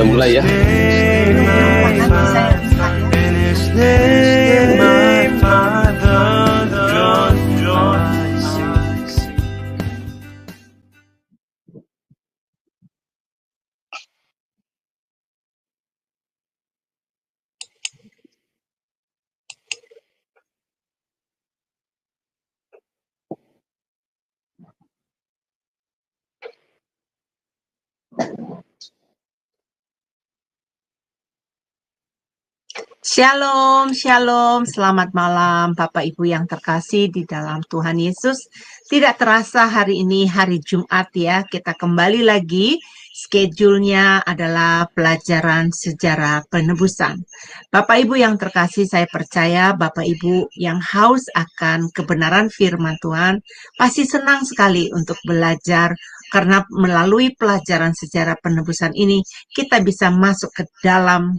mulai ya. Shalom, shalom, selamat malam Bapak Ibu yang terkasih di dalam Tuhan Yesus. Tidak terasa hari ini hari Jumat ya, kita kembali lagi. Schedule-nya adalah pelajaran sejarah penebusan. Bapak Ibu yang terkasih, saya percaya Bapak Ibu yang haus akan kebenaran firman Tuhan pasti senang sekali untuk belajar, karena melalui pelajaran sejarah penebusan ini kita bisa masuk ke dalam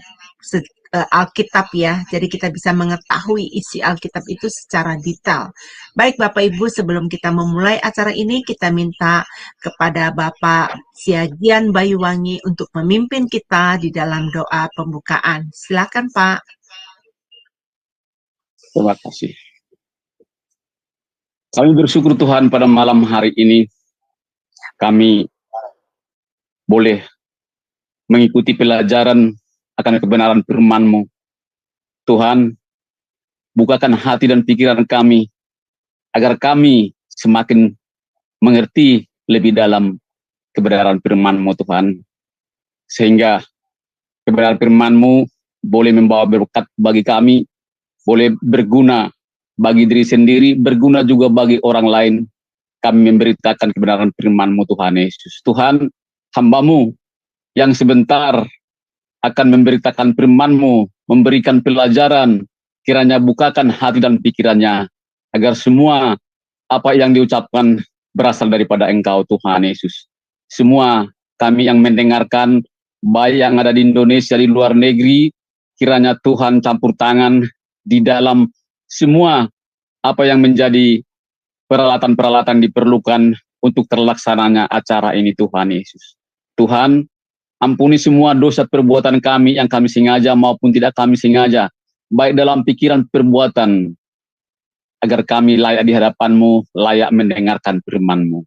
Alkitab ya, jadi kita bisa mengetahui isi Alkitab itu secara detail. Baik Bapak Ibu, sebelum kita memulai acara ini, kita minta kepada Bapak Siagian Bayuwangi untuk memimpin kita di dalam doa pembukaan. Silakan Pak. Terima kasih. Kami bersyukur Tuhan pada malam hari ini kami boleh mengikuti pelajaran akan kebenaran firman-Mu. Tuhan, bukakan hati dan pikiran kami, agar kami semakin mengerti lebih dalam kebenaran firman-Mu Tuhan. Sehingga kebenaran firman-Mu boleh membawa berkat bagi kami, boleh berguna bagi diri sendiri, berguna juga bagi orang lain. Kami memberitakan kebenaran firman-Mu Tuhan Yesus. Tuhan, hamba-Mu yang sebentar akan memberitakan firman-Mu, memberikan pelajaran, kiranya bukakan hati dan pikirannya, agar semua apa yang diucapkan berasal daripada Engkau Tuhan Yesus. Semua kami yang mendengarkan, baik yang ada di Indonesia, di luar negeri, kiranya Tuhan campur tangan di dalam semua apa yang menjadi peralatan-peralatan diperlukan untuk terlaksananya acara ini Tuhan Yesus. Tuhan, ampuni semua dosa perbuatan kami yang kami sengaja maupun tidak kami sengaja, baik dalam pikiran perbuatan, agar kami layak di hadapan-Mu, layak mendengarkan firman-Mu.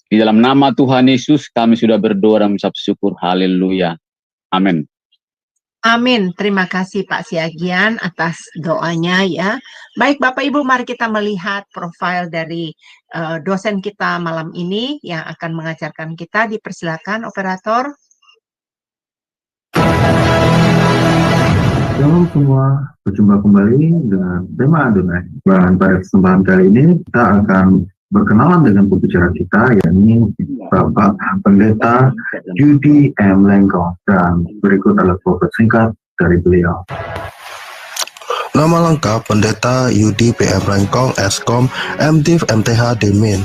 Di dalam nama Tuhan Yesus kami sudah berdoa dan mengucap syukur. Haleluya. Amin. Amin. Terima kasih Pak Siagian atas doanya ya. Baik Bapak Ibu, mari kita melihat profil dari dosen kita malam ini yang akan mengajarkan kita. Dipersilakan operator. Shalom semua, berjumpa kembali dengan tema Adonai. Dan pada kesempatan kali ini kita akan berkenalan dengan pembicara kita, yakni Bapak Pendeta Yudi M. Lengkong. Dan berikut adalah profil singkat dari beliau. Nama lengkap Pendeta Yudi PM Lengkong, Eskom, MDiv MTH Demin.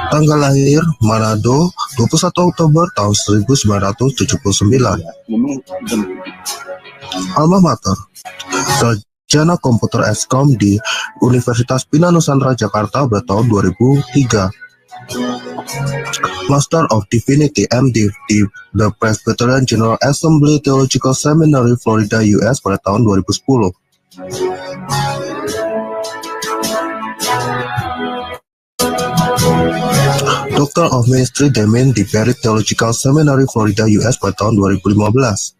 Tanggal lahir Manado 21 Oktober tahun 1979. Alma mater Sarjana Komputer Eskom di Universitas Bina Nusantara Jakarta pada tahun 2003. Master of Divinity MDiv di The Presbyterian General Assembly Theological Seminary Florida US pada tahun 2010. Doctor of Ministry Demin di Perry Theological Seminary Florida US pada tahun 2015.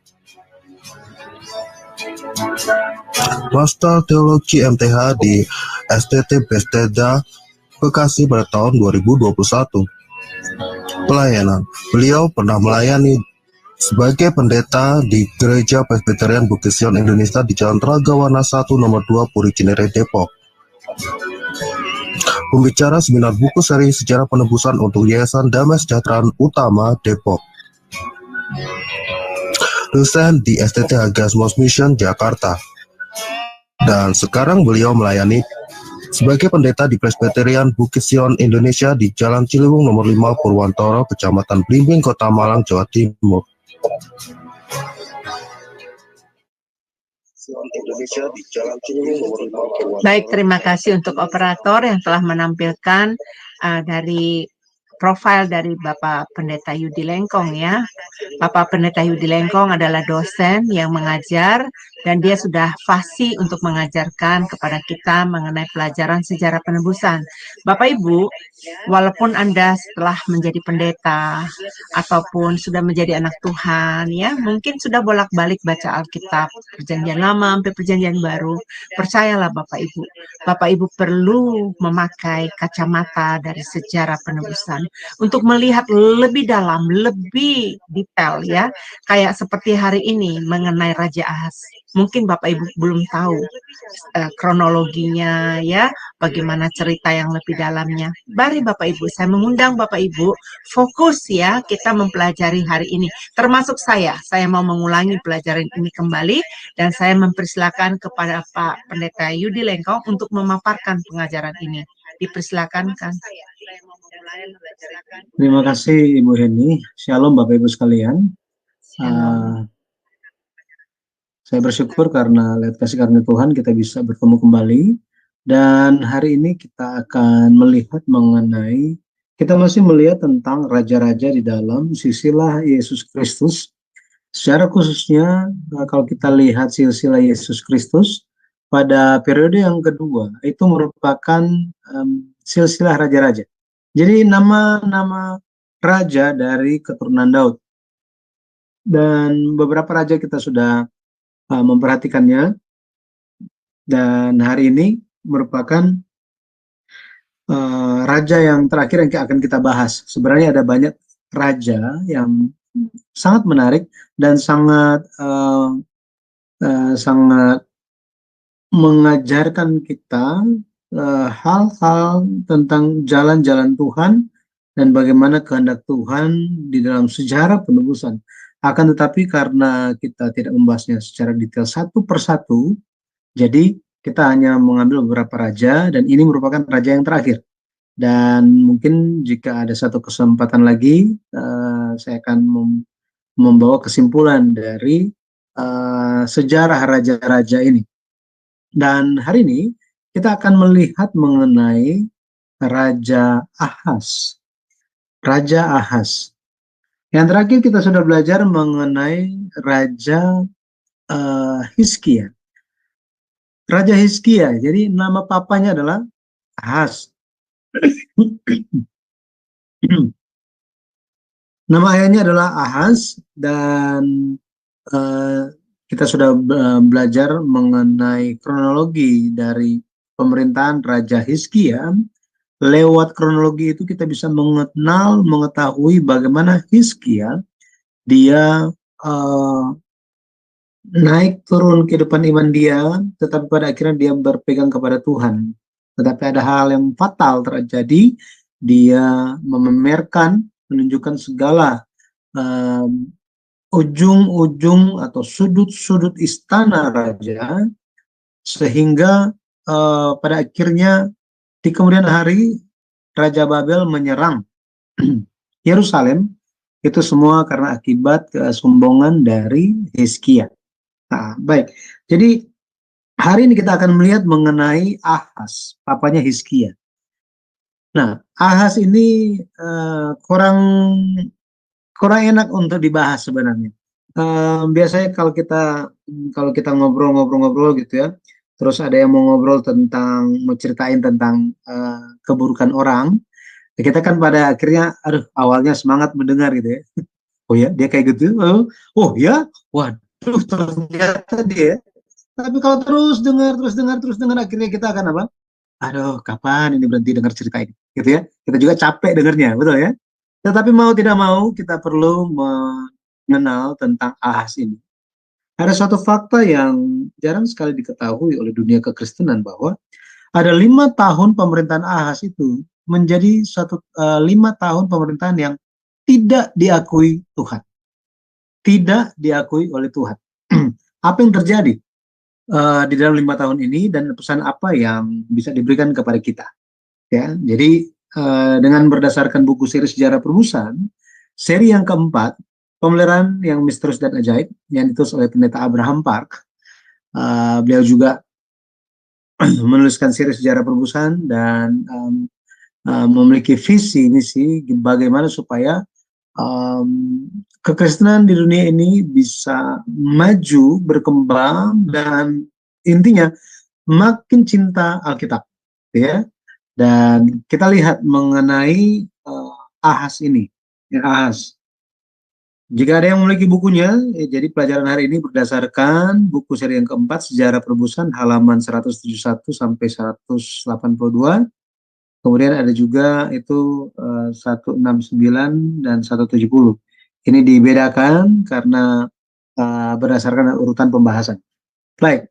Master Teologi MTH di STT Bethesda Bekasi pada tahun 2021. Pelayanan. Beliau pernah melayani sebagai pendeta di Gereja Presbyterian Bukit Sion Indonesia di Jalan Ragawana 1 nomor 2 Puri Cinere Depok. Pembicara seminar buku seri Sejarah Penebusan untuk Yayasan Damai Sejahtera Utama Depok. Dosen di STT Hagiasmos Mission Jakarta. Dan sekarang beliau melayani sebagai pendeta di Presbyterian Bukit Sion Indonesia di Jalan Ciliwung nomor 5 Purwantoro, Kecamatan Blimbing, Kota Malang, Jawa Timur. Baik, terima kasih untuk operator yang telah menampilkan dari profil dari Bapak Pendeta Yudi Lengkong ya. Bapak Pendeta Yudi Lengkong adalah dosen yang mengajar dan dia sudah fasih untuk mengajarkan kepada kita mengenai pelajaran sejarah penebusan. Bapak Ibu, walaupun Anda setelah menjadi pendeta ataupun sudah menjadi anak Tuhan ya, mungkin sudah bolak-balik baca Alkitab Perjanjian Lama sampai Perjanjian Baru, percayalah Bapak Ibu. Bapak Ibu perlu memakai kacamata dari sejarah penebusan untuk melihat lebih dalam, lebih detail ya. Kayak seperti hari ini mengenai Raja Ahaz. Mungkin Bapak Ibu belum tahu kronologinya ya, bagaimana cerita yang lebih dalamnya. Mari Bapak Ibu, saya mengundang Bapak Ibu fokus ya kita mempelajari hari ini. Termasuk saya mau mengulangi pelajaran ini kembali dan saya mempersilakan kepada Pak Pendeta Yudi Lengkong untuk memaparkan pengajaran ini. Dipersilakan kan. Terima kasih Ibu Heni. Shalom Bapak Ibu sekalian. Saya bersyukur karena lewat kasih karunia Tuhan kita bisa bertemu kembali. Dan hari ini kita akan melihat mengenai, kita masih melihat tentang raja-raja di dalam silsilah Yesus Kristus. Secara khususnya kalau kita lihat silsilah Yesus Kristus pada periode yang kedua itu merupakan silsilah raja-raja. Jadi nama-nama raja dari keturunan Daud. Dan beberapa raja kita sudah memperhatikannya. Dan hari ini merupakan raja yang terakhir yang akan kita bahas. Sebenarnya ada banyak raja yang sangat menarik dan sangat mengajarkan kita hal-hal tentang jalan-jalan Tuhan dan bagaimana kehendak Tuhan di dalam sejarah penebusan. Akan tetapi karena kita tidak membahasnya secara detail satu persatu, jadi kita hanya mengambil beberapa raja dan ini merupakan raja yang terakhir. Dan mungkin jika ada satu kesempatan lagi, saya akan membawa kesimpulan dari sejarah raja-raja ini. Dan hari ini kita akan melihat mengenai Raja Ahaz. Raja Ahaz. Yang terakhir kita sudah belajar mengenai Raja Hizkia. Raja Hizkia, jadi nama papanya adalah Ahaz. Nama ayahnya adalah Ahaz dan kita sudah belajar mengenai kronologi dari pemerintahan Raja Hizkia. Lewat kronologi itu kita bisa mengetahui bagaimana Hizkia dia naik turun kehidupan iman dia, tetapi pada akhirnya dia berpegang kepada Tuhan. Tetapi ada hal yang fatal terjadi, dia menunjukkan segala ujung-ujung atau sudut-sudut istana raja, sehingga pada akhirnya di kemudian hari Raja Babel menyerang Yerusalem. Itu semua karena akibat kesombongan dari Hizkia. Nah, baik. Jadi hari ini kita akan melihat mengenai Ahaz, papanya Hizkia. Nah, Ahaz ini kurang enak untuk dibahas sebenarnya. Biasanya kalau kita ngobrol-ngobrol gitu ya, terus ada yang mau ceritain tentang keburukan orang, kita kan pada akhirnya, awalnya semangat mendengar gitu ya. Oh ya, dia kayak gitu. Oh ya, waduh, ternyata dia. Tapi kalau terus dengar, akhirnya kita akan apa? Aduh, kapan ini berhenti dengar cerita ini? Gitu ya. Kita juga capek dengarnya, betul ya? Tetapi mau tidak mau, kita perlu mengenal tentang Ahaz ini. Ada suatu fakta yang jarang sekali diketahui oleh dunia kekristenan bahwa ada 5 tahun pemerintahan Ahaz itu menjadi 5 tahun pemerintahan yang tidak diakui Tuhan. Tidak diakui oleh Tuhan. Apa yang terjadi di dalam 5 tahun ini dan pesan apa yang bisa diberikan kepada kita? Ya, jadi dengan berdasarkan buku seri sejarah penebusan, seri yang keempat, Pemeliharaan yang Misterius dan Ajaib, yang ditulis oleh Pendeta Abraham Park. Beliau juga menuliskan seri sejarah penebusan dan memiliki visi misi bagaimana supaya kekristenan di dunia ini bisa maju, berkembang, dan intinya makin cinta Alkitab, ya. Dan kita lihat mengenai Ahaz ini, ya, Ahaz. Jika ada yang memiliki bukunya, jadi pelajaran hari ini berdasarkan buku seri yang keempat, Sejarah Perebusan, halaman 171 sampai 182. Kemudian ada juga itu 169 dan 170. Ini dibedakan karena berdasarkan urutan pembahasan. Baik,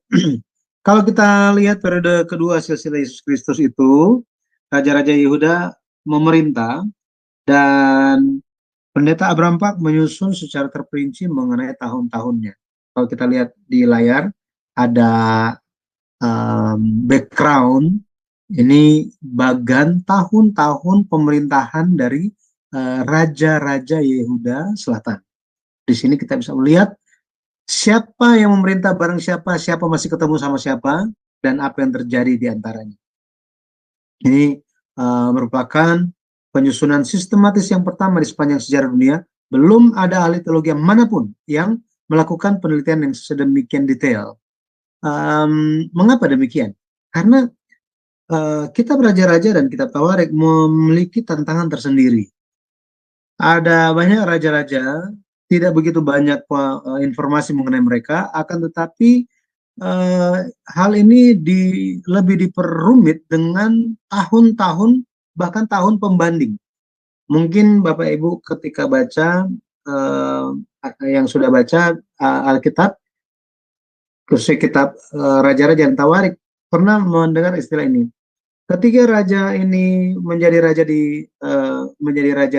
kalau kita lihat periode kedua silsilah Yesus Kristus itu, Raja-Raja Yehuda memerintah, dan Pendeta Abraham Pak menyusun secara terperinci mengenai tahun-tahunnya. Kalau kita lihat di layar, ada background, ini bagan tahun-tahun pemerintahan dari Raja-Raja Yehuda Selatan. Di sini kita bisa melihat siapa yang memerintah bareng siapa, siapa masih ketemu sama siapa, dan apa yang terjadi di antaranya. Ini merupakan penyusunan sistematis yang pertama di sepanjang sejarah dunia. Belum ada ahli teologi manapun yang melakukan penelitian yang sedemikian detail. Mengapa demikian? Karena kitab Raja-Raja dan kitab Tawarik memiliki tantangan tersendiri. Ada banyak raja-raja, tidak begitu banyak informasi mengenai mereka, akan tetapi hal ini lebih diperrumit dengan tahun-tahun, bahkan tahun pembanding. Mungkin Bapak Ibu ketika baca, yang sudah baca Alkitab, khususnya kitab Raja-Raja dan Tawarik, pernah mendengar istilah ini. Ketika raja ini menjadi raja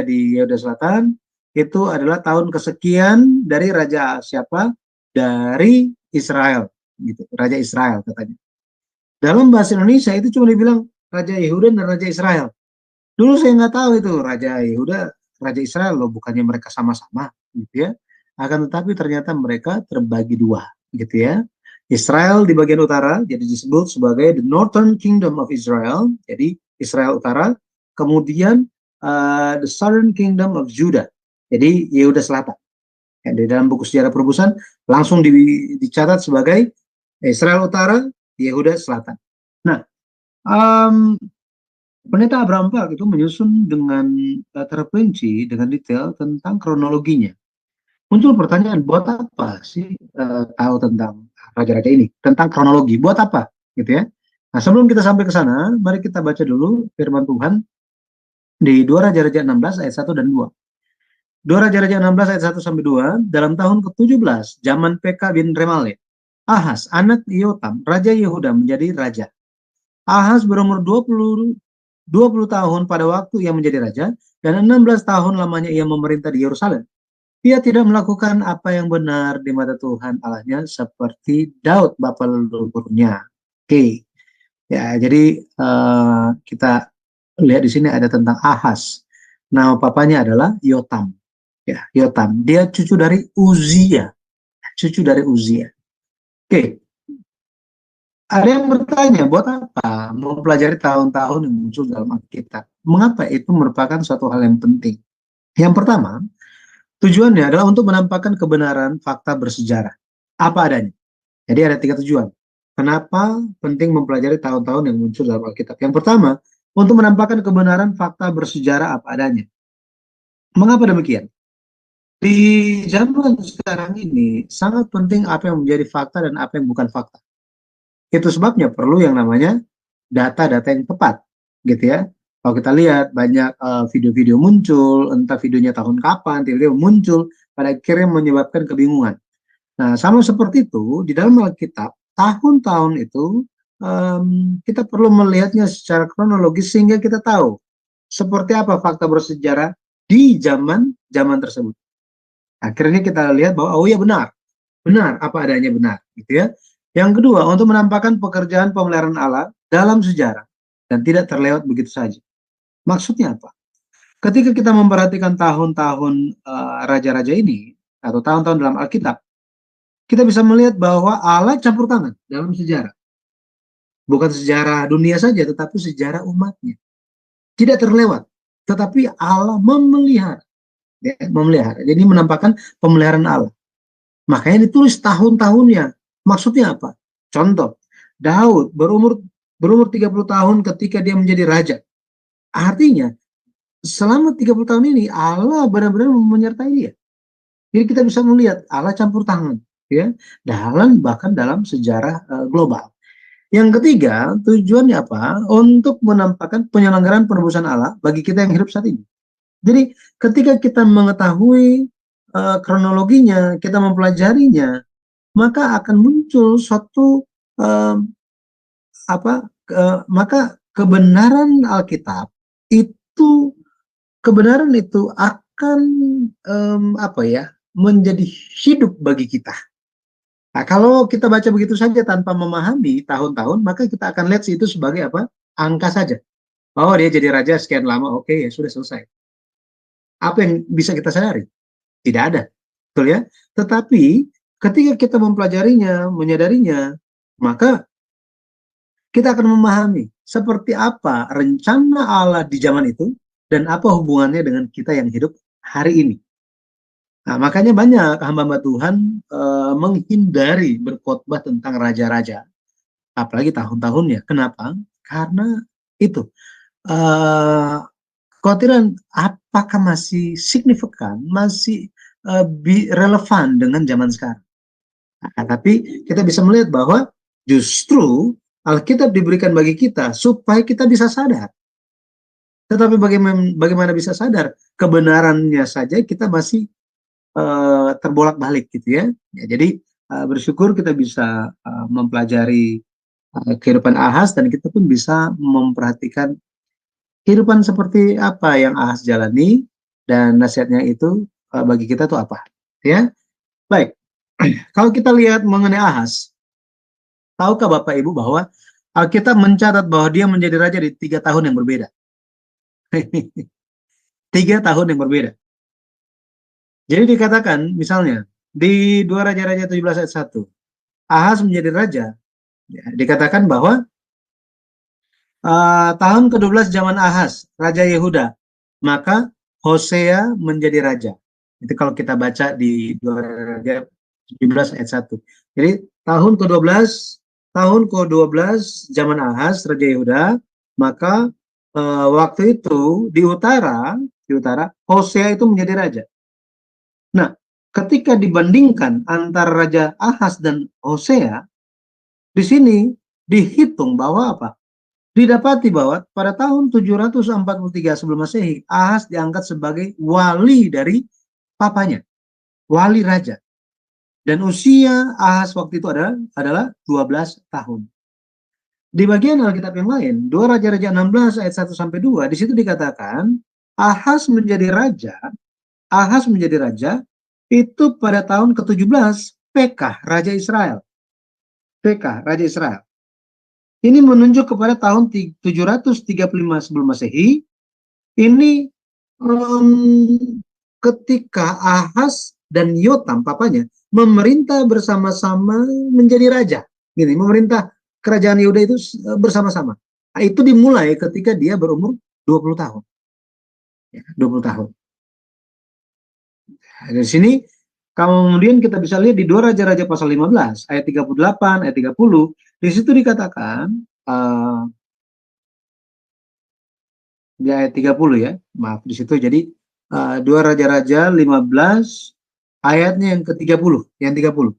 di Yehuda Selatan, itu adalah tahun kesekian dari raja siapa? Dari Israel, gitu. Raja Israel katanya. Dalam bahasa Indonesia itu cuma dibilang Raja Yehuda dan Raja Israel. Dulu saya nggak tahu itu Raja Yehuda, Raja Israel loh, bukannya mereka sama-sama, gitu ya. Akan tetapi ternyata mereka terbagi dua, gitu ya. Israel di bagian utara, jadi disebut sebagai the Northern Kingdom of Israel, jadi Israel utara. Kemudian the Southern Kingdom of Judah, jadi Yehuda Selatan. Ya, di dalam buku sejarah perebusan langsung dicatat sebagai Israel utara, Yehuda Selatan. Nah, Pendeta Abraham Pak itu menyusun dengan terperinci, dengan detail tentang kronologinya. Muncul pertanyaan, buat apa sih tahu tentang raja-raja ini, tentang kronologi, buat apa, gitu ya? Nah, sebelum kita sampai ke sana, mari kita baca dulu firman Tuhan di 2 Raja-Raja 16 ayat 1 dan 2. 2 Raja-Raja 16 ayat 1 sampai 2, dalam tahun ke-17, zaman Pekah bin Remalia, Ahaz, anak Yotam, Raja Yehuda menjadi raja. Ahaz berumur 20 tahun pada waktu ia menjadi raja, dan 16 tahun lamanya ia memerintah di Yerusalem. Ia tidak melakukan apa yang benar di mata Tuhan Allahnya seperti Daud bapa leluhurnya. Oke. Ya, jadi kita lihat di sini ada tentang Ahaz. Nama papanya adalah Yotam. Ya, Yotam. Dia cucu dari Uzia. Cucu dari Uzia. Oke. Ada yang bertanya, buat apa mempelajari tahun-tahun yang muncul dalam Alkitab? Mengapa itu merupakan suatu hal yang penting? Yang pertama, tujuannya adalah untuk menampakkan kebenaran fakta bersejarah. Apa adanya. Jadi ada 3 tujuan. Kenapa penting mempelajari tahun-tahun yang muncul dalam Alkitab? Yang pertama, untuk menampakkan kebenaran fakta bersejarah apa adanya. Mengapa demikian? Di zaman sekarang ini, sangat penting apa yang menjadi fakta dan apa yang bukan fakta. Itu sebabnya perlu yang namanya data-data yang tepat, gitu ya. Kalau kita lihat banyak video-video muncul, entah videonya tahun kapan, tiba-tiba muncul, pada akhirnya menyebabkan kebingungan. Nah, sama seperti itu, di dalam Alkitab, tahun-tahun itu kita perlu melihatnya secara kronologis sehingga kita tahu seperti apa fakta bersejarah di zaman tersebut. Akhirnya kita lihat bahwa, oh iya benar, apa adanya benar, gitu ya. Yang kedua, untuk menampakkan pekerjaan pemeliharaan Allah dalam sejarah dan tidak terlewat begitu saja. Maksudnya apa? Ketika kita memperhatikan tahun-tahun raja-raja ini atau tahun-tahun dalam Alkitab, kita bisa melihat bahwa Allah campur tangan dalam sejarah. Bukan sejarah dunia saja, tetapi sejarah umatnya. tidak terlewat, tetapi Allah memelihara, ya, memelihara. Jadi menampakkan pemeliharaan Allah. Makanya ditulis tahun-tahunnya. Maksudnya apa? Contoh, Daud berumur 30 tahun ketika dia menjadi raja. Artinya, selama 30 tahun ini Allah benar-benar menyertai dia. Jadi kita bisa melihat Allah campur tangan, ya, bahkan dalam sejarah global. Yang ketiga, tujuannya apa? Untuk menampakkan penyelenggaraan penebusan Allah bagi kita yang hidup saat ini. Jadi ketika kita mengetahui kronologinya, kita mempelajarinya, maka akan muncul suatu maka kebenaran Alkitab itu, kebenaran itu akan menjadi hidup bagi kita. Nah, kalau kita baca begitu saja tanpa memahami tahun-tahun, maka kita akan lihat itu sebagai apa? Angka saja. Oh, dia jadi raja sekian lama, oke, ya sudah selesai. Apa yang bisa kita sadari? Tidak ada. Betul ya? Tetapi ketika kita mempelajarinya, menyadarinya, maka kita akan memahami seperti apa rencana Allah di zaman itu dan apa hubungannya dengan kita yang hidup hari ini. Nah, makanya banyak hamba-hamba Tuhan menghindari berkhotbah tentang raja-raja, apalagi tahun-tahunnya. Kenapa? Karena itu kekhawatiran apakah masih signifikan, masih relevan dengan zaman sekarang. Nah, tapi kita bisa melihat bahwa justru Alkitab diberikan bagi kita supaya kita bisa sadar. Tetapi bagaimana bisa sadar? Kebenarannya saja kita masih terbolak-balik gitu ya. Jadi bersyukur kita bisa mempelajari kehidupan Ahaz dan kita pun bisa memperhatikan kehidupan seperti apa yang Ahaz jalani dan nasihatnya itu bagi kita itu apa, ya. Baik. Kalau kita lihat mengenai Ahaz, tahukah Bapak Ibu bahwa Alkitab mencatat bahwa dia menjadi raja di 3 tahun yang berbeda. 3 tahun yang berbeda. Jadi dikatakan misalnya di 2 Raja-Raja 17 ayat 1, Ahaz menjadi raja. Ya, dikatakan bahwa tahun ke-12 zaman Ahaz, Raja Yehuda, maka Hosea menjadi raja. Itu kalau kita baca di 2 Raja 17 ayat 1. Jadi tahun ke-12 zaman Ahaz, Raja Yehuda, maka waktu itu di utara Hosea itu menjadi raja. Nah, ketika dibandingkan antara Raja Ahaz dan Hosea, di sini dihitung bahwa apa? Didapati bahwa pada tahun 743 sebelum Masehi, Ahaz diangkat sebagai wali dari papanya, wali raja. Dan usia Ahaz waktu itu adalah 12 tahun. Di bagian Alkitab yang lain, 2 Raja-Raja 16 ayat 1 sampai 2, di situ dikatakan Ahaz menjadi raja itu pada tahun ke-17 Pekah, Raja Israel. Ini menunjuk kepada tahun 735 sebelum Masehi. Ini ketika Ahaz dan Yotam, papanya, memerintah bersama-sama menjadi raja. Gini, memerintah kerajaan Yehuda itu bersama-sama. Nah, itu dimulai ketika dia berumur 20 tahun. Ya, 20 tahun. Dari sini kemudian kita bisa lihat di 2 Raja-Raja pasal 15 ayat 38 ayat 30, di situ dikatakan di ayat 30 ya. Maaf di situ, jadi 2 Raja-Raja 15 ayatnya yang ke-30, yang 30.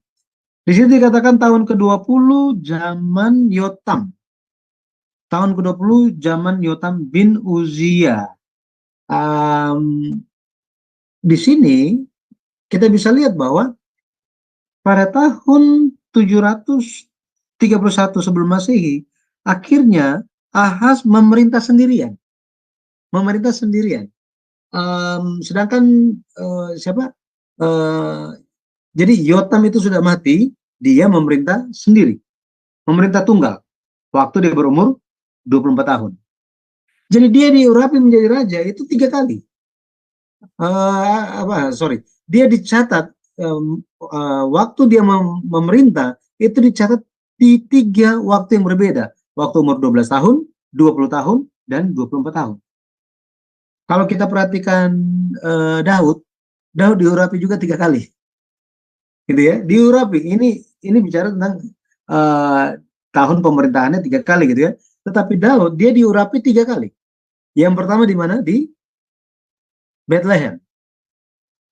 Di situ dikatakan tahun ke-20 zaman Yotam. Tahun ke-20 zaman Yotam bin Uzia. Di sini kita bisa lihat bahwa pada tahun 731 sebelum Masehi, akhirnya Ahaz memerintah sendirian. Sedangkan jadi Yotam itu sudah mati, dia memerintah sendiri, memerintah tunggal. Waktu dia berumur 24 tahun. Jadi dia diurapi menjadi raja itu 3 kali. Dia dicatat waktu dia memerintah itu dicatat di 3 waktu yang berbeda. Waktu umur 12 tahun, 20 tahun, dan 24 tahun. Kalau kita perhatikan Daud diurapi juga 3 kali, gitu ya. Diurapi. Ini bicara tentang tahun pemerintahannya 3 kali, gitu ya. Tetapi Daud dia diurapi 3 kali. Yang pertama di mana? Di Bethlehem,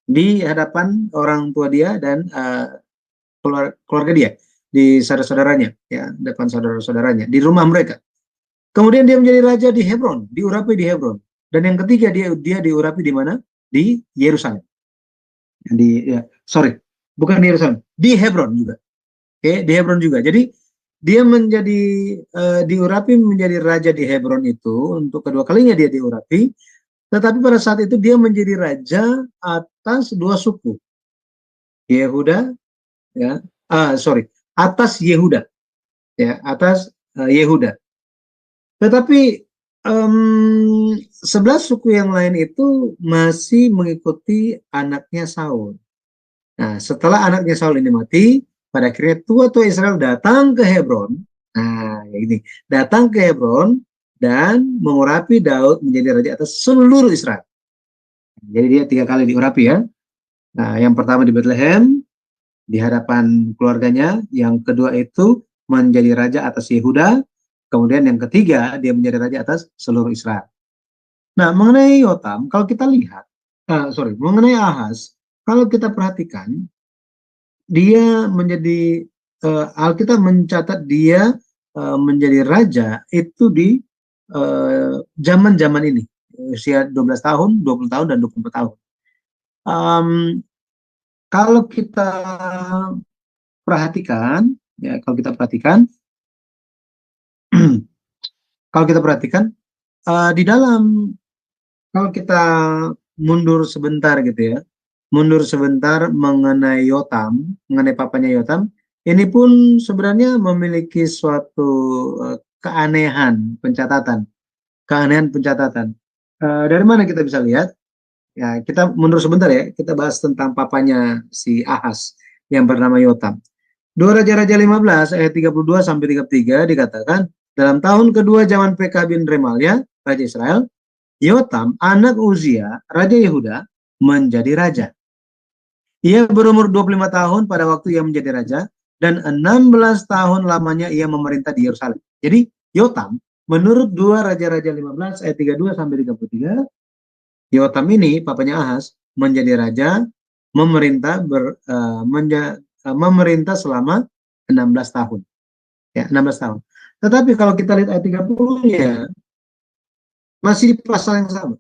di hadapan orang tua dia dan keluarga dia, di saudara-saudaranya, ya, depan saudara-saudaranya, di rumah mereka. Kemudian dia menjadi raja di Hebron, diurapi di Hebron. Dan yang ketiga dia diurapi di mana? Di Yerusalem. Bukan di Yerusalem, di Hebron juga. Oke, di Hebron juga. Jadi dia menjadi diurapi menjadi raja di Hebron itu untuk kedua kalinya dia diurapi. Tetapi pada saat itu dia menjadi raja atas 2 suku, Yehuda, ya, atas Yehuda, ya, atas Yehuda. Tetapi 11 suku yang lain itu masih mengikuti anaknya Saul. Nah, setelah anaknya Saul ini mati, pada akhirnya tua-tua Israel datang ke Hebron. Nah, ini datang ke Hebron dan mengurapi Daud menjadi raja atas seluruh Israel. Jadi dia 3 kali diurapi, ya. Nah, yang pertama di Bethlehem, di hadapan keluarganya. Yang kedua itu menjadi raja atas Yehuda. Kemudian yang ketiga, dia menjadi raja atas seluruh Israel. Nah, mengenai Yotam, kalau kita lihat, mengenai Ahaz, kalau kita perhatikan, dia menjadi, Alkitab mencatat dia menjadi raja itu di zaman-zaman ini, usia 12 tahun, 20 tahun, dan 24 tahun. Kalau kita perhatikan, ya, kalau kita perhatikan di dalam, kalau kita mundur sebentar gitu ya, mundur sebentar mengenai Yotam, mengenai papanya Yotam, ini pun sebenarnya memiliki suatu keanehan pencatatan. Dari mana kita bisa lihat? Ya, kita mundur sebentar ya, kita bahas tentang papanya si Ahaz yang bernama Yotam. 2 Raja-Raja 15 ayat 32 sampai 33 dikatakan, dalam tahun kedua zaman Pekah bin Remalia, Raja Israel, Yotam, anak Uzia, Raja Yehuda, menjadi raja. Ia berumur 25 tahun pada waktu ia menjadi raja, dan 16 tahun lamanya ia memerintah di Yerusalem. Jadi, Yotam, menurut 2 Raja-Raja 15 ayat 32 sampai 33, Yotam ini, papanya Ahaz, menjadi raja, memerintah selama 16 tahun. Ya, 16 tahun. Tetapi kalau kita lihat ayat 30-nya, masih di pasal yang sama.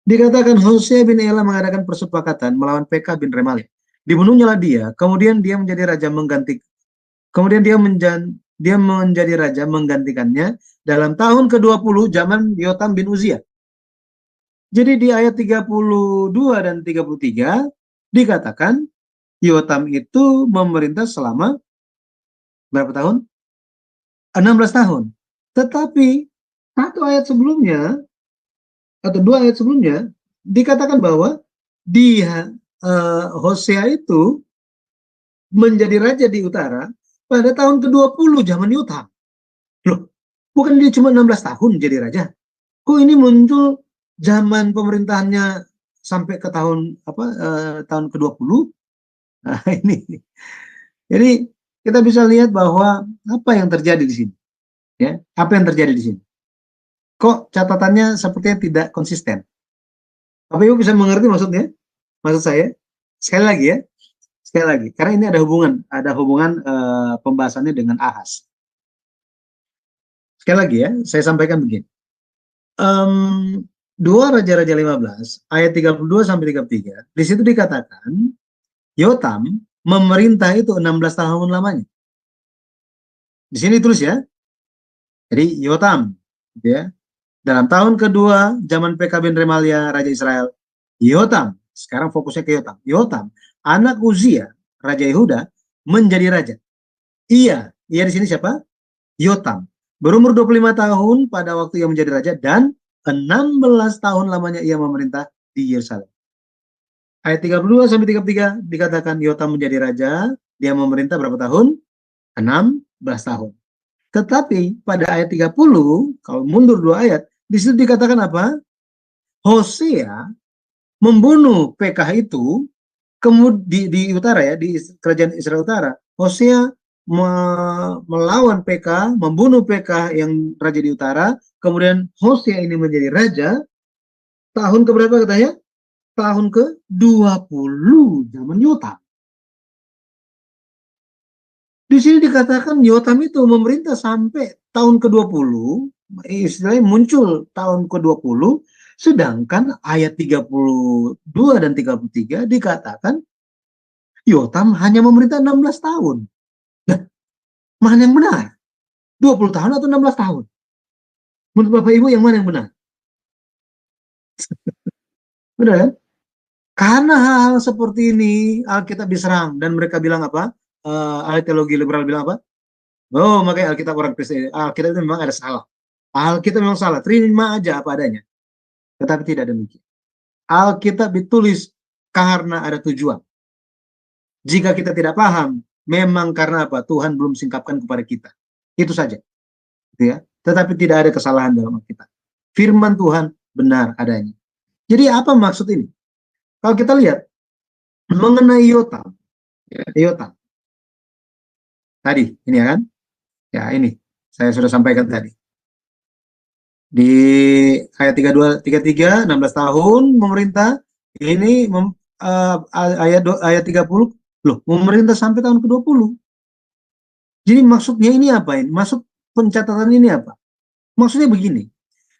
Dikatakan Hosea bin Ela mengadakan persepakatan melawan Pekah bin Remalia. Dibunuhnyalah dia, kemudian dia menjadi raja menjadi raja menggantikannya dalam tahun ke-20 zaman Yotam bin Uzia. Jadi di ayat 32 dan 33 dikatakan Yotam itu memerintah selama berapa tahun? 16 tahun. Tetapi 1 ayat sebelumnya atau 2 ayat sebelumnya dikatakan bahwa dia Hosea itu menjadi raja di utara pada tahun ke-20 zaman Yotam. Loh, bukan dia cuma 16 tahun jadi raja. Kok ini muncul zaman pemerintahannya sampai ke tahun tahun ke-20? Nah, ini. Jadi kita bisa lihat bahwa apa yang terjadi di sini. Ya, apa yang terjadi di sini? Kok catatannya sepertinya tidak konsisten? Bapak Ibu bisa mengerti maksudnya? Maksud saya? Sekali lagi ya. Sekali lagi, karena ini ada hubungan pembahasannya dengan Ahaz. Sekali lagi ya, saya sampaikan begini. 2 Raja-Raja 15 ayat 32 sampai 33, di situ dikatakan Yotam memerintah itu 16 tahun lamanya. Di sini tulis ya. Jadi Yotam, ya, dalam tahun kedua zaman Pekah bin Remalia Raja Israel, Yotam, sekarang fokusnya ke Yotam. Yotam, anak Uzia, Raja Yehuda, menjadi raja. Ia di sini siapa? Yotam. Berumur 25 tahun pada waktu ia menjadi raja, dan 16 tahun lamanya ia memerintah di Yerusalem. Ayat 32 sampai 33 dikatakan Yotam menjadi raja, dia memerintah berapa tahun? 16 tahun. Tetapi pada ayat 30, kalau mundur 2 ayat, di situ dikatakan apa? Hosea membunuh PKH itu, kemudian di utara ya, di kerajaan Israel Utara, Hosea melawan PK, membunuh PK yang raja di utara, kemudian Hosea ini menjadi raja, tahun keberapa katanya? Tahun ke-20 zaman Yotam. Di sini dikatakan Yotam itu memerintah sampai tahun ke-20, istilahnya muncul tahun ke-20, sedangkan ayat 32 dan 33 dikatakan Yotam hanya memerintah 16 tahun. Nah, mana yang benar? 20 tahun atau 16 tahun? Menurut Bapak Ibu yang mana yang benar? Benar kan? Karena hal seperti ini Alkitab diserang dan mereka bilang apa? Ahli teologi liberal bilang apa? Oh, makanya Alkitab orang Kristen, Alkitab itu memang ada salah. Alkitab memang salah, terima aja apa adanya. Tetapi tidak demikian. Alkitab ditulis karena ada tujuan. Jika kita tidak paham, memang karena apa? Tuhan belum singkapkan kepada kita. Itu saja. Gitu ya. Tetapi tidak ada kesalahan dalam Alkitab. Firman Tuhan benar adanya. Jadi apa maksud ini? Kalau kita lihat mengenai Yotam, Yotam. Tadi, ini ya kan? Ya, ini saya sudah sampaikan tadi. Di ayat 32, 33, 16 tahun memerintah. Ini ayat 30, loh, memerintah sampai tahun ke-20. Jadi maksudnya ini apa ini? Maksud pencatatan ini apa? Maksudnya begini.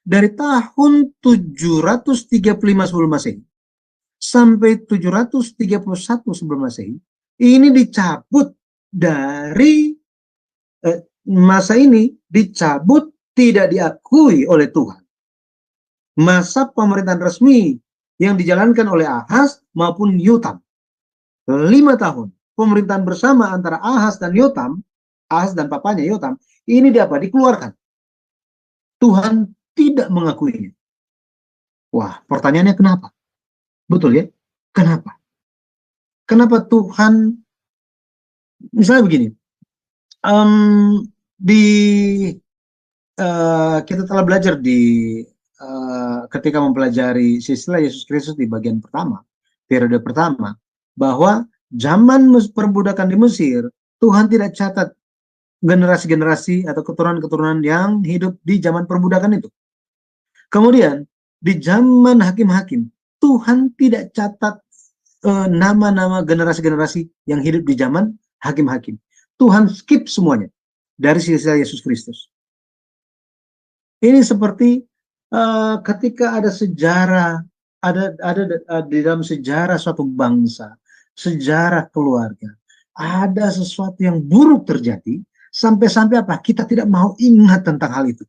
Dari tahun 735 sebelum Masehi sampai 731 sebelum Masehi, ini dicabut dari masa ini dicabut, tidak diakui oleh Tuhan. Masa pemerintahan resmi yang dijalankan oleh Ahaz maupun Yotam. 5 tahun pemerintahan bersama antara Ahaz dan Yotam, Ahaz dan papanya Yotam, ini dikeluarkan. Tuhan tidak mengakuinya. Wah, pertanyaannya kenapa? Betul ya? Kenapa? Kenapa Tuhan, misalnya begini, kita telah belajar ketika mempelajari silsilah Yesus Kristus di bagian pertama, periode pertama, bahwa zaman perbudakan di Mesir, Tuhan tidak catat generasi-generasi atau keturunan-keturunan yang hidup di zaman perbudakan itu. Kemudian, di zaman hakim-hakim, Tuhan tidak catat nama-nama generasi-generasi yang hidup di zaman hakim-hakim. Tuhan skip semuanya dari silsilah Yesus Kristus. Ini seperti ketika ada sejarah, ada di dalam sejarah suatu bangsa, sejarah keluarga, ada sesuatu yang buruk terjadi, sampai-sampai apa? Kita tidak mau ingat tentang hal itu.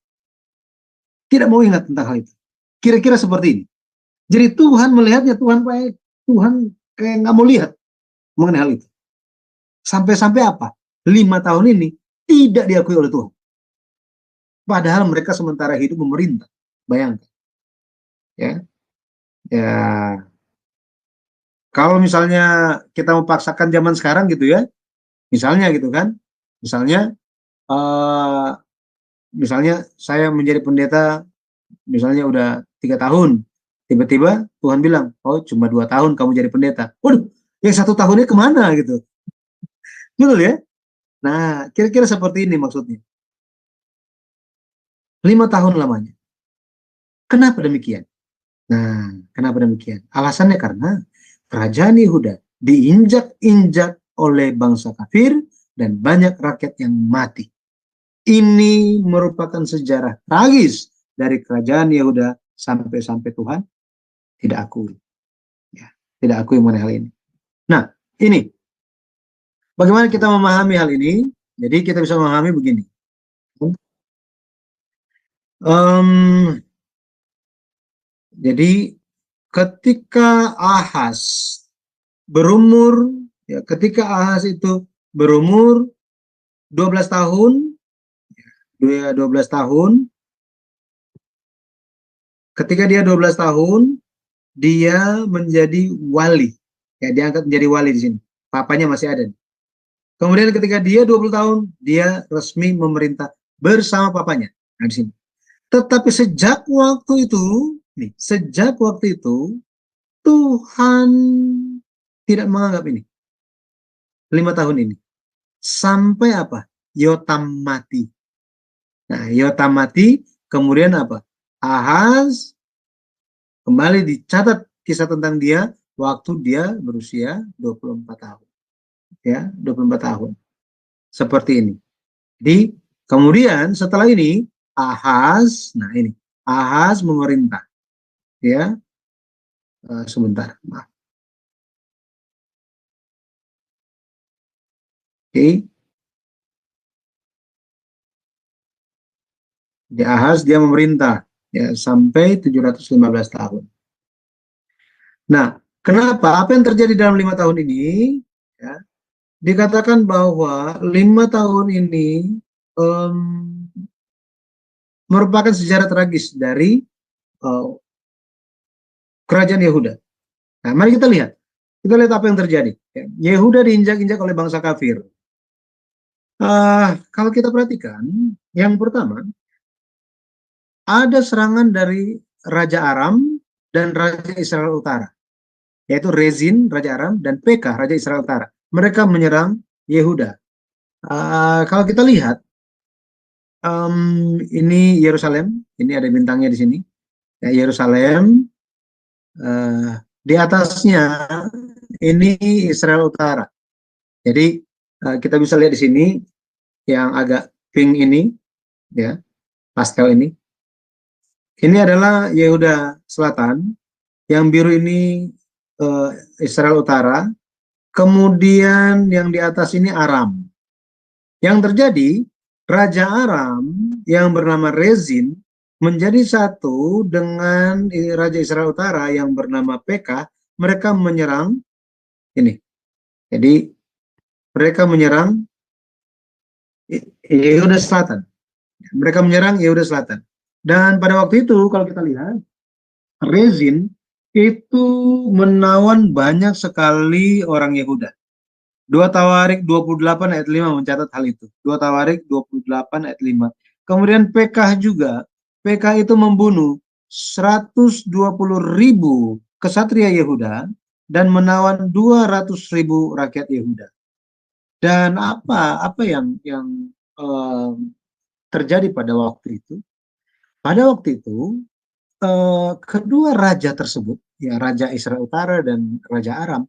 Tidak mau ingat tentang hal itu. Kira-kira seperti ini. Jadi Tuhan melihatnya, Tuhan kayak nggak mau lihat mengenai hal itu. Sampai-sampai apa? 5 tahun ini tidak diakui oleh Tuhan. Padahal mereka sementara hidup memerintah. Bayangkan. Ya. Kalau misalnya kita memaksakan zaman sekarang gitu ya. Misalnya gitu kan. Misalnya saya menjadi pendeta misalnya udah 3 tahun. Tiba-tiba Tuhan bilang, oh cuma 2 tahun kamu jadi pendeta. Waduh, yang 1 tahunnya kemana gitu. Betul ya? Nah, kira-kira seperti ini maksudnya. 5 tahun lamanya. Kenapa demikian? Nah, kenapa demikian? Alasannya karena kerajaan Yehuda diinjak-injak oleh bangsa kafir dan banyak rakyat yang mati. Ini merupakan sejarah tragis dari kerajaan Yehuda sampai Tuhan tidak akui. Ya, tidak akui mengenai hal ini. Nah, ini. Bagaimana kita memahami hal ini? Jadi kita bisa memahami begini. Jadi ketika Ahaz berumur, ketika Ahaz itu berumur 12 tahun, ketika dia 12 tahun, dia menjadi wali. Ya, dia angkat menjadi wali di sini. Papanya masih ada. Kemudian ketika dia 20 tahun, dia resmi memerintah bersama papanya. Nah, di sini. Tetapi sejak waktu itu, Nih, sejak waktu itu Tuhan tidak menganggap ini 5 tahun ini sampai apa? Yotam mati. Nah, Yotam mati, kemudian apa? Ahaz kembali dicatat kisah tentang dia waktu dia berusia 24 tahun. Ya, 24 tahun. Seperti ini. Jadi, kemudian setelah ini Ahaz, nah ini, Ahaz memerintah. Ya, sebentar, maaf. Oke. Di Ahaz dia memerintah ya sampai 715 tahun. Nah, kenapa? Apa yang terjadi dalam 5 tahun ini? Ya, dikatakan bahwa 5 tahun ini merupakan sejarah tragis dari kerajaan Yehuda. Nah, mari kita lihat. Kita lihat apa yang terjadi. Ya, Yehuda diinjak-injak oleh bangsa kafir. Kalau kita perhatikan, yang pertama, ada serangan dari Raja Aram dan Raja Israel Utara. Yaitu Rezin, Raja Aram, dan Pekah, Raja Israel Utara. Mereka menyerang Yehuda. Kalau kita lihat, ini Yerusalem, ini ada bintangnya di sini. Ya, Yerusalem, di atasnya ini Israel Utara. Jadi kita bisa lihat di sini yang agak pink ini, ya, pastel ini. Ini adalah Yehuda Selatan, yang biru ini Israel Utara, kemudian yang di atas ini Aram. Yang terjadi, Raja Aram yang bernama Rezin menjadi satu dengan Raja Israel Utara yang bernama Pekah. Mereka menyerang ini. Jadi mereka menyerang Yehuda Selatan. Mereka menyerang Yehuda Selatan. Dan pada waktu itu kalau kita lihat, Rezin itu menawan banyak sekali orang Yehuda. 2 Tawarik 28 ayat 5 mencatat hal itu. 2 Tawarik 28 ayat 5. Kemudian Pekah juga. Pekah itu membunuh 120.000 kesatria Yehuda dan menawan 200.000 rakyat Yehuda. Dan apa yang terjadi pada waktu itu? Pada waktu itu kedua raja tersebut, ya Raja Israel Utara dan Raja Aram,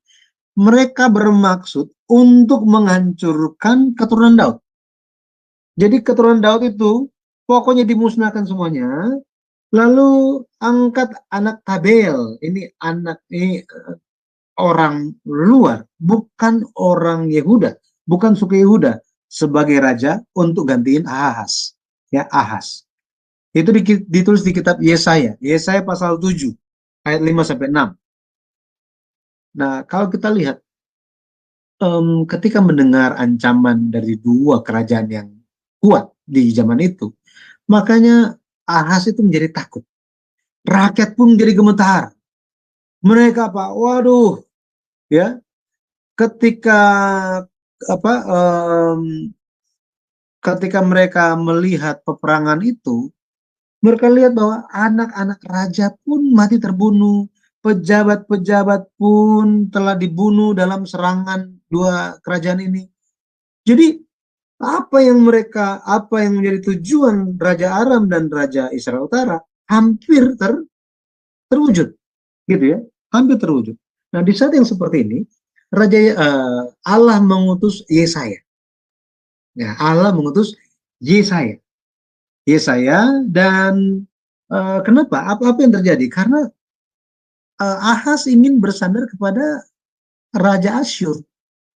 mereka bermaksud untuk menghancurkan keturunan Daud. Jadi keturunan Daud itu pokoknya dimusnahkan semuanya. Lalu angkat anak Tabel, ini orang luar, bukan orang Yehuda, bukan suku Yehuda, sebagai raja untuk gantiin Ahaz. Ya, Ahaz. Itu ditulis di kitab Yesaya. Yesaya pasal 7 ayat 5 sampai 6. Nah, kalau kita lihat ketika mendengar ancaman dari dua kerajaan yang kuat di zaman itu, makanya Ahaz itu menjadi takut. Rakyat pun menjadi gemetar. Mereka apa? Waduh, ya. Ketika ketika mereka melihat peperangan itu, mereka lihat bahwa anak-anak raja pun mati terbunuh, pejabat-pejabat pun telah dibunuh dalam serangan dua kerajaan ini. Jadi apa yang menjadi tujuan Raja Aram dan Raja Israel Utara hampir terwujud, gitu ya, hampir terwujud. Nah, di saat yang seperti ini, Allah mengutus Yesaya. Ya, Allah mengutus Yesaya. Dan kenapa? Apa yang terjadi? Karena Ahaz ingin bersandar kepada Raja Asyur.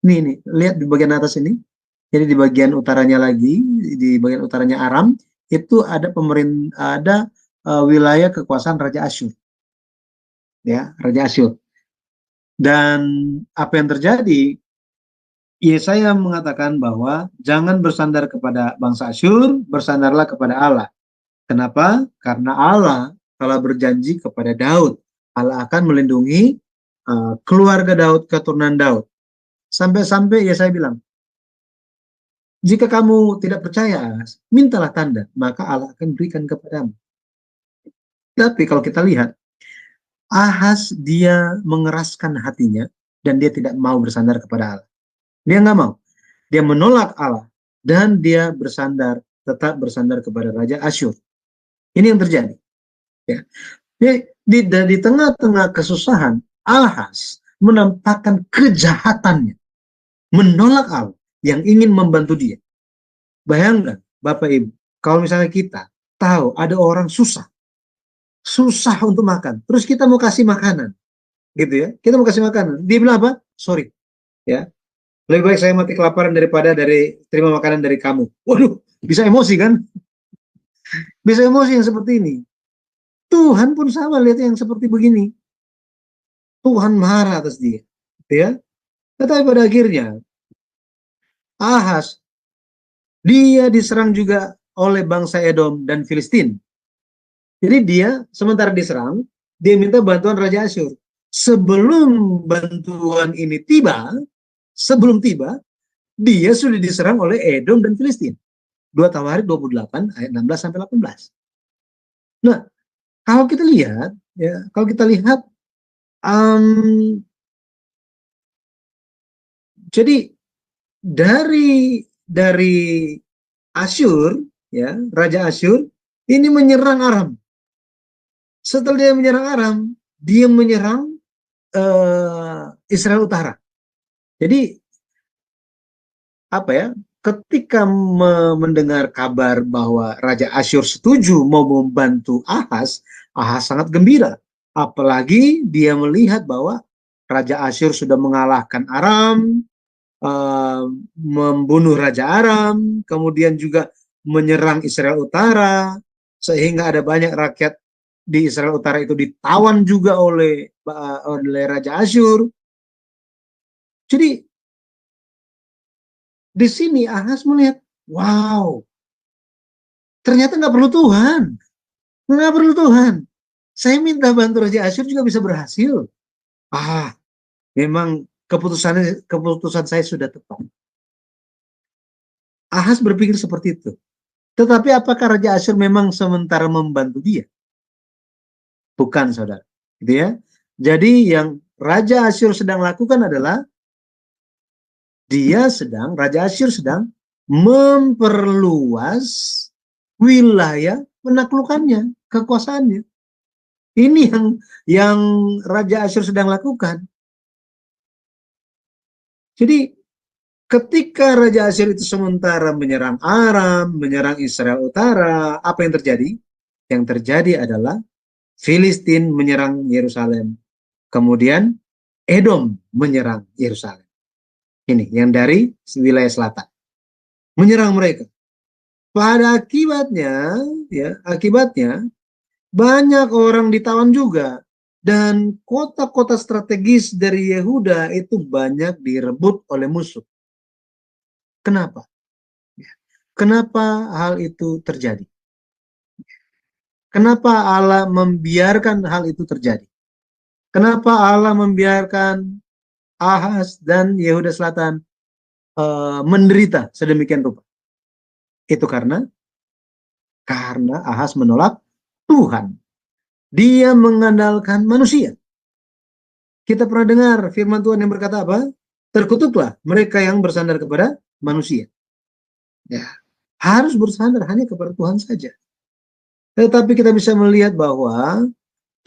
Nih, lihat di bagian atas ini. Jadi di bagian utaranya lagi, di bagian utaranya Aram, itu ada wilayah kekuasaan Raja Asyur. Ya, Raja Asyur. Dan apa yang terjadi? Yesaya mengatakan bahwa jangan bersandar kepada bangsa Asyur, bersandarlah kepada Allah. Kenapa? Karena Allah telah berjanji kepada Daud. Allah akan melindungi keluarga Daud, keturunan Daud. Sampai Yesaya bilang, jika kamu tidak percaya, mintalah tanda, maka Allah akan berikan kepadamu. Tapi kalau kita lihat, Ahaz dia mengeraskan hatinya dan dia tidak mau bersandar kepada Allah. Dia nggak mau. Dia menolak Allah dan dia tetap bersandar kepada Raja Asyur. Ini yang terjadi. Ya. Di tengah-tengah kesusahan, Ahaz menampakkan kejahatannya, menolak Allah yang ingin membantu dia. Bayangkan, Bapak Ibu, kalau misalnya kita tahu ada orang susah untuk makan, terus kita mau kasih makanan, gitu ya, kita mau kasih makanan, dia bilang apa? Sorry, ya, lebih baik saya mati kelaparan daripada terima makanan dari kamu. Waduh, bisa emosi kan? Bisa emosi yang seperti ini. Tuhan pun sama lihat yang seperti begini. Tuhan marah atas dia, ya. Tetapi pada akhirnya Ahaz dia diserang juga oleh bangsa Edom dan Filistin. Jadi dia sementara diserang, dia minta bantuan Raja Asyur. Sebelum bantuan ini tiba, dia sudah diserang oleh Edom dan Filistin. 2 Tawarik 28 ayat 16 sampai 18. Nah, kalau kita lihat, jadi dari Asyur, ya, Raja Asyur ini menyerang Aram. Setelah dia menyerang Aram, dia menyerang Israel Utara. Jadi apa ya? Ketika mendengar kabar bahwa Raja Asyur setuju mau membantu Ahaz, Ahaz sangat gembira. Apalagi dia melihat bahwa Raja Asyur sudah mengalahkan Aram, membunuh Raja Aram, kemudian juga menyerang Israel Utara, sehingga ada banyak rakyat di Israel Utara itu ditawan juga oleh Raja Asyur. Jadi di sini Ahaz melihat, wow, ternyata nggak perlu Tuhan. Saya minta bantu Raja Asyur juga bisa berhasil. Memang keputusan saya sudah tepat. Ahaz berpikir seperti itu. Tetapi apakah Raja Asyur memang sementara membantu dia? Bukan, saudara. Gitu ya. Jadi yang Raja Asyur sedang lakukan adalah Raja Asyur sedang memperluas wilayah penaklukannya, kekuasaannya. Ini yang Raja Asyur sedang lakukan. Jadi ketika Raja Asyur itu sementara menyerang Aram, menyerang Israel Utara, apa yang terjadi? Yang terjadi adalah Filistin menyerang Yerusalem. Kemudian Edom menyerang Yerusalem. Ini yang dari wilayah selatan. Menyerang mereka. Pada akibatnya banyak orang ditawan juga. Dan kota-kota strategis dari Yehuda itu banyak direbut oleh musuh. Kenapa? Kenapa hal itu terjadi? Kenapa Allah membiarkan hal itu terjadi? Kenapa Allah membiarkan Ahaz dan Yehuda Selatan menderita sedemikian rupa? Itu karena Ahaz menolak Tuhan. Dia mengandalkan manusia. Kita pernah dengar firman Tuhan yang berkata apa? Terkutuklah mereka yang bersandar kepada manusia. Ya, harus bersandar hanya kepada Tuhan saja. Tetapi kita bisa melihat bahwa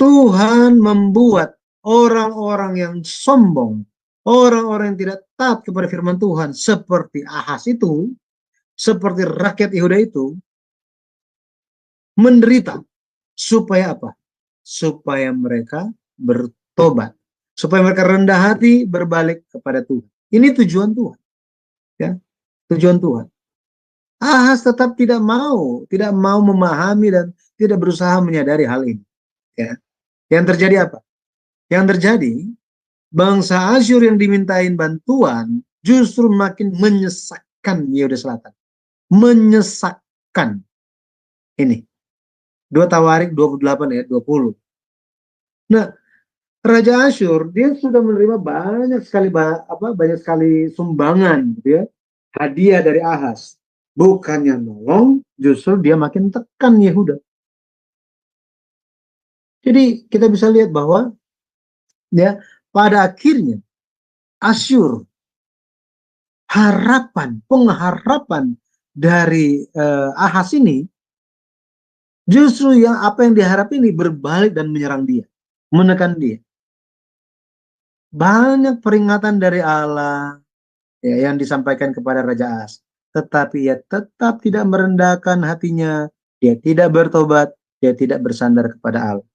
Tuhan membuat orang-orang yang sombong, orang-orang yang tidak taat kepada firman Tuhan, seperti Ahaz itu, seperti rakyat Yehuda itu, menderita. Supaya apa? Supaya mereka bertobat. Supaya mereka rendah hati, berbalik kepada Tuhan. Ini tujuan Tuhan. Ya, tujuan Tuhan. Ahaz tetap tidak mau memahami dan tidak berusaha menyadari hal ini. Ya. Yang terjadi apa? Yang terjadi, bangsa Asyur yang dimintain bantuan justru makin menyesakkan Yehuda Selatan. Menyesakkan. Ini. 2 Tawarik 28 ayat 20. Nah, Raja Asyur dia sudah menerima banyak sekali sumbangan, gitu ya, hadiah dari Ahaz. Bukannya nolong, justru dia makin tekan Yehuda. Jadi kita bisa lihat bahwa ya pada akhirnya Asyur, pengharapan dari Ahaz ini, justru apa yang diharap ini berbalik dan menyerang dia, menekan dia. Banyak peringatan dari Allah ya, yang disampaikan kepada Raja Ahaz, tetapi ia tetap tidak merendahkan hatinya, dia tidak bertobat, dia tidak bersandar kepada Allah.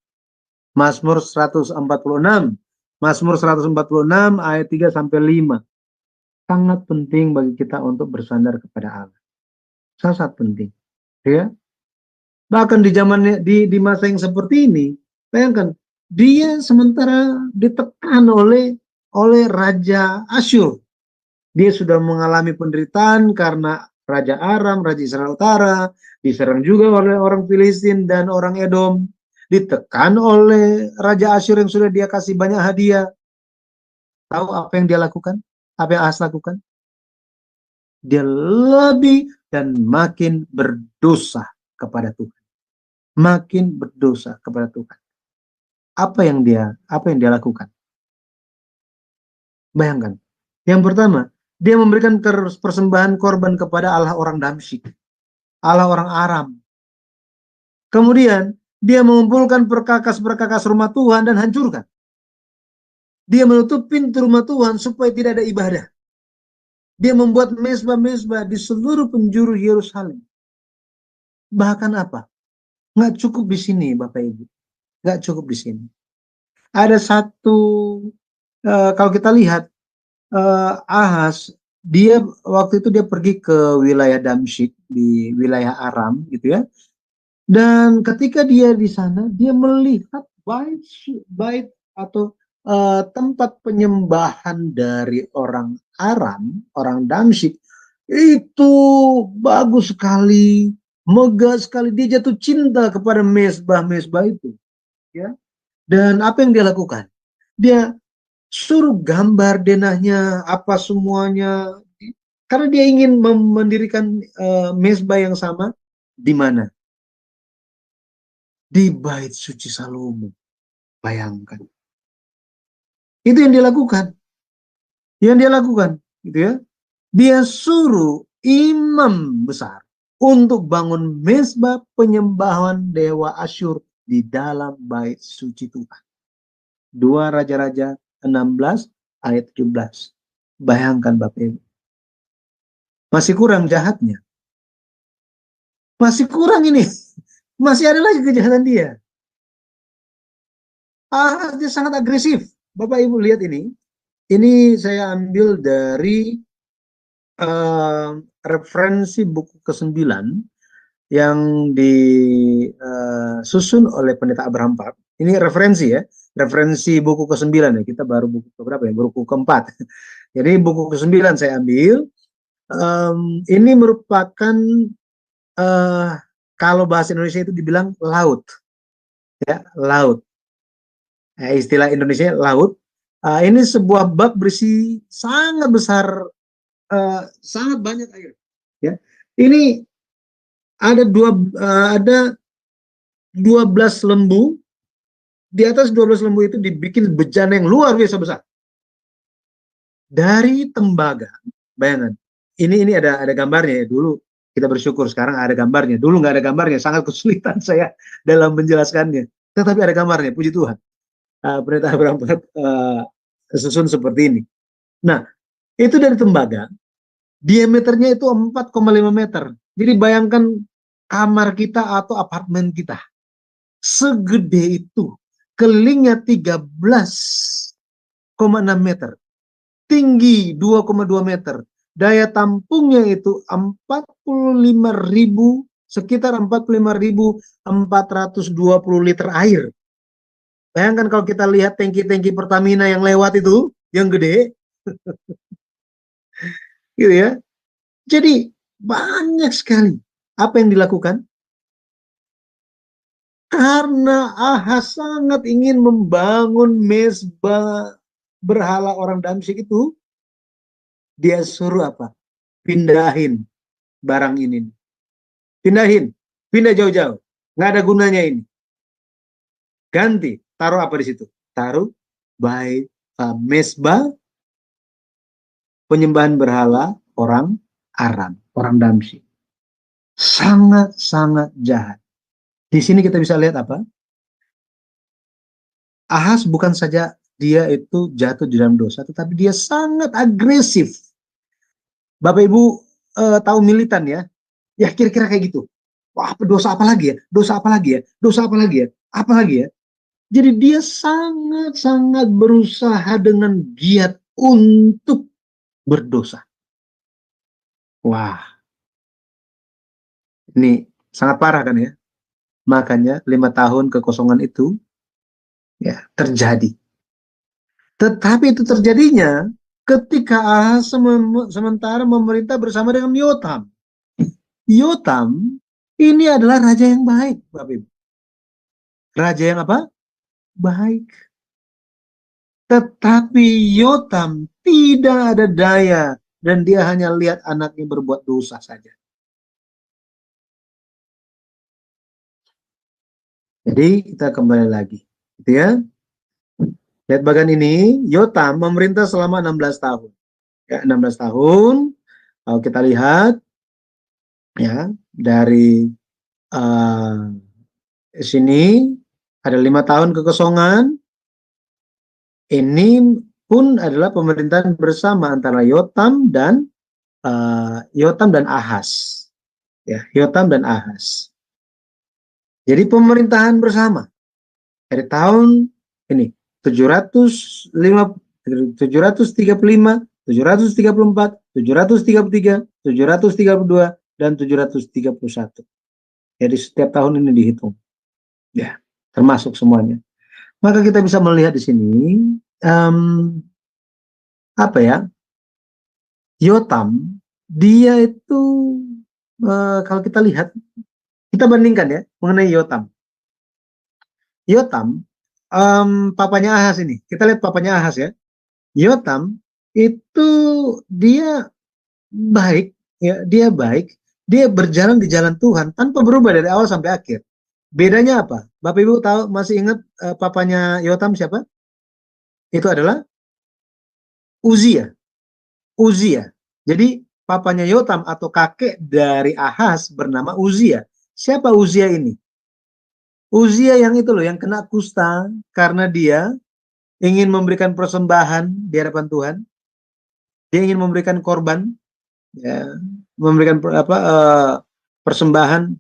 Mazmur 146 ayat 3 sampai 5. Sangat penting bagi kita untuk bersandar kepada Allah. Sangat penting, ya. Bahkan di zamannya di masa yang seperti ini, bayangkan dia sementara ditekan oleh Raja Asyur. Dia sudah mengalami penderitaan karena Raja Aram, Raja Israel Utara, diserang juga oleh orang Filistin dan orang Edom, ditekan oleh Raja Asyur yang sudah dia kasih banyak hadiah. Tahu apa yang dia lakukan? Apa yang Ahaz lakukan? Dia lebih dan makin berdosa kepada Tuhan. Makin berdosa kepada Tuhan. Apa yang dia lakukan? Bayangkan. Yang pertama, dia memberikan persembahan korban kepada Allah orang Damsyik, Allah orang Aram. Kemudian, dia mengumpulkan perkakas-perkakas rumah Tuhan dan hancurkan. Dia menutup pintu rumah Tuhan supaya tidak ada ibadah. Dia membuat mezbah-mezbah di seluruh penjuru Yerusalem. Bahkan apa? Nggak cukup di sini, Bapak Ibu. Nggak cukup di sini. Ada satu, kalau kita lihat, Ahaz, dia waktu itu dia pergi ke wilayah Damsyik, di wilayah Aram, gitu ya. Dan ketika dia di sana, dia melihat bait atau tempat penyembahan dari orang Aram, orang Damsyik, itu bagus sekali, megah sekali. Dia jatuh cinta kepada mezbah-mezbah itu, ya. Dan apa yang dia lakukan? Dia suruh gambar denahnya, apa semuanya, karena dia ingin mendirikan mezbah yang sama. Di mana? Di bait suci Salomo. Bayangkan. Itu yang dia lakukan. Yang dia lakukan, gitu ya. Dia suruh imam besar untuk bangun mezbah penyembahan dewa Asyur di dalam bait suci Tuhan. 2 Raja-Raja 16 ayat 17. Bayangkan Bapak Ibu. Masih kurang jahatnya. Masih kurang ini. Masih ada lagi kejahatan dia. Dia sangat agresif. Bapak Ibu lihat ini. Ini saya ambil dari referensi buku ke-9 yang disusun oleh Pendeta Abraham Park. Ini referensi ya. Referensi buku ke-9 ya. Kita baru buku keberapa ya? Buku ke-4. Jadi buku ke-9 saya ambil. Ini merupakan kalau bahasa Indonesia itu dibilang laut. Ya, laut. Istilah Indonesia laut. Ini sebuah bab berisi sangat besar, sangat banyak air. Ya. Ini ada 12 lembu. Di atas 12 lembu itu dibikin bejana yang luar biasa besar. Dari tembaga, bayangan. Ini ada gambarnya ya. Dulu kita bersyukur sekarang ada gambarnya. Dulu nggak ada gambarnya, sangat kesulitan saya dalam menjelaskannya. Tetapi ada gambarnya, puji Tuhan. Pendeta Abraham susun seperti ini. Nah, itu dari tembaga, diameternya itu 4,5 meter. Jadi bayangkan kamar kita atau apartemen kita. Segede itu. Kelingnya 13,6 meter. Tinggi 2,2 meter. Daya tampungnya itu 45.000, sekitar 45.420 liter air. Bayangkan kalau kita lihat tangki-tangki Pertamina yang lewat itu, yang gede. Gitu ya. Jadi banyak sekali. Apa yang dilakukan? Karena Ahaz sangat ingin membangun mezbah berhala orang Damsyik itu, dia suruh apa? Pindahin barang ini. Pindah jauh-jauh. Nggak ada gunanya ini. Ganti, taruh apa di situ? Taruh bait mesbah penyembahan berhala orang Aram, orang Damsyik. Sangat-sangat jahat. Di sini kita bisa lihat apa? Ahaz bukan saja dia itu jatuh di dalam dosa, tetapi dia sangat agresif. Bapak Ibu tahu militan ya? Ya kira-kira kayak gitu. Wah, dosa apa lagi ya? Dosa apa lagi ya? Dosa apa lagi ya? Apa lagi ya? Jadi dia sangat-sangat berusaha dengan giat untuk berdosa. Wah, ini sangat parah kan ya? Makanya 5 tahun kekosongan itu ya terjadi. Tetapi itu terjadinya ketika Ahaz sementara memerintah bersama dengan Yotam. Yotam ini adalah raja yang baik, Bapak Ibu. Raja yang apa? Baik. Tetapi Yotam tidak ada daya dan dia hanya lihat anaknya berbuat dosa saja. Jadi kita kembali lagi, gitu ya. Lihat bagian ini, Yotam memerintah selama 16 tahun. Ya, 16 tahun. Kalau kita lihat ya dari sini ada 5 tahun kekosongan. Ini pun adalah pemerintahan bersama antara Yotam dan Ahaz. Ya, Yotam dan Ahaz. Jadi pemerintahan bersama dari tahun ini 735, 735, 734, 733, 732, dan 731. Jadi setiap tahun ini dihitung. Ya, termasuk semuanya. Maka kita bisa melihat di sini apa ya? Yotam dia itu kalau kita lihat, kita bandingkan ya mengenai Yotam. Yotam papanya Ahaz ini. Kita lihat papanya Ahaz ya. Yotam itu dia baik ya, dia baik, dia berjalan di jalan Tuhan tanpa berubah dari awal sampai akhir. Bedanya apa? Bapak Ibu tahu, masih ingat papanya Yotam siapa? Itu adalah Uzia. Uzia. Jadi papanya Yotam atau kakek dari Ahaz bernama Uzia. Siapa Uzia ini? Uzia yang itu loh, yang kena kusta karena dia ingin memberikan persembahan di hadapan Tuhan. Dia ingin memberikan korban, ya, memberikan persembahan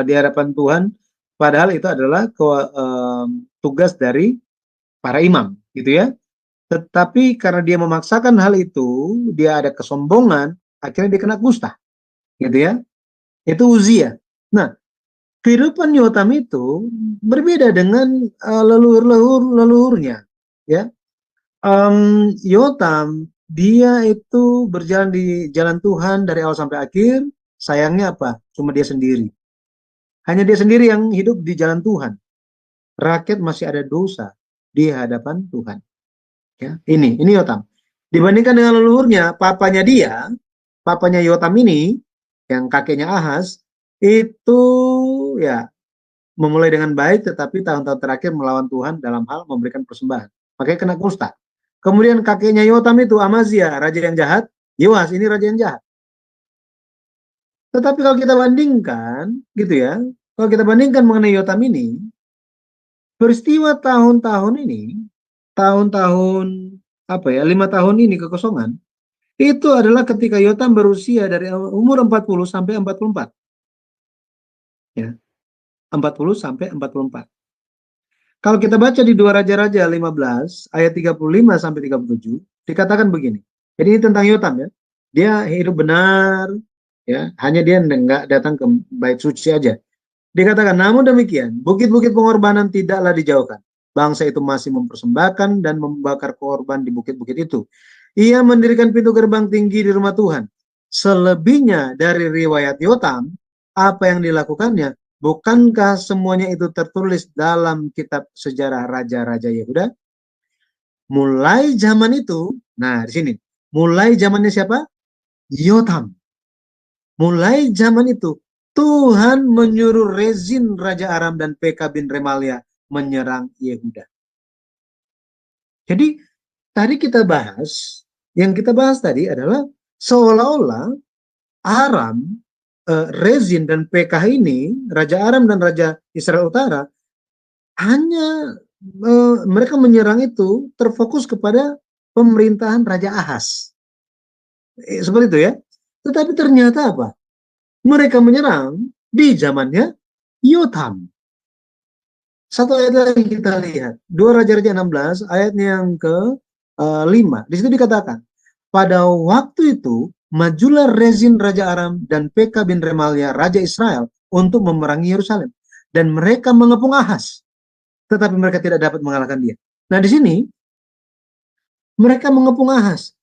di hadapan Tuhan. Padahal itu adalah tugas dari para imam, gitu ya. Tetapi karena dia memaksakan hal itu, dia ada kesombongan, akhirnya dia kena kusta, gitu ya. Itu Uzia. Nah, kehidupan Yotam itu berbeda dengan leluhurnya, ya. Yotam dia itu berjalan di jalan Tuhan dari awal sampai akhir. Sayangnya apa? Cuma dia sendiri. Hanya dia sendiri yang hidup di jalan Tuhan. Rakyat masih ada dosa di hadapan Tuhan. Ya, ini Yotam. Dibandingkan dengan leluhurnya, papanya Yotam ini, yang kakeknya Ahaz, itu ya memulai dengan baik, tetapi tahun-tahun terakhir melawan Tuhan dalam hal memberikan persembahan. Makanya kena kusta. Kemudian kakeknya Yotam itu Amazia, raja yang jahat. Yoas ini raja yang jahat. Tetapi kalau kita bandingkan, gitu ya, kalau kita bandingkan mengenai Yotam ini, peristiwa tahun-tahun ini, tahun-tahun 5 tahun ini kekosongan, itu adalah ketika Yotam berusia dari umur 40 sampai 44. Ya. 40 sampai 44. Kalau kita baca di 2 Raja-Raja 15 ayat 35 sampai 37, dikatakan begini. Jadi ini tentang Yotam ya. Dia hidup benar, ya, hanya dia enggak datang ke bait suci aja. Dikatakan, namun demikian, bukit-bukit pengorbanan tidaklah dijauhkan. Bangsa itu masih mempersembahkan dan membakar korban di bukit-bukit itu. Ia mendirikan pintu gerbang tinggi di rumah Tuhan. Selebihnya dari riwayat Yotam, apa yang dilakukannya, bukankah semuanya itu tertulis dalam kitab sejarah raja-raja Yehuda? Mulai zaman itu, nah di sini, mulai zamannya siapa? Yotam. Mulai zaman itu, Tuhan menyuruh Rezin Raja Aram dan Pekah bin Remalia menyerang Yehuda. Jadi tadi kita bahas, yang kita bahas tadi adalah seolah-olah Aram, Rezin dan PKH ini, Raja Aram dan Raja Israel Utara, hanya mereka menyerang itu terfokus kepada pemerintahan Raja Ahaz. Seperti itu ya. Tetapi ternyata apa? Mereka menyerang di zamannya Yotam. Satu ayat lagi kita lihat. 2 Raja-Raja 16 ayatnya yang ke-5. Di situ dikatakan, pada waktu itu majulah Rezin Raja Aram dan Pekah bin Remalia Raja Israel untuk memerangi Yerusalem. Dan mereka mengepung Ahaz. Tetapi mereka tidak dapat mengalahkan dia. Nah di sini, mereka mengepung Ahaz.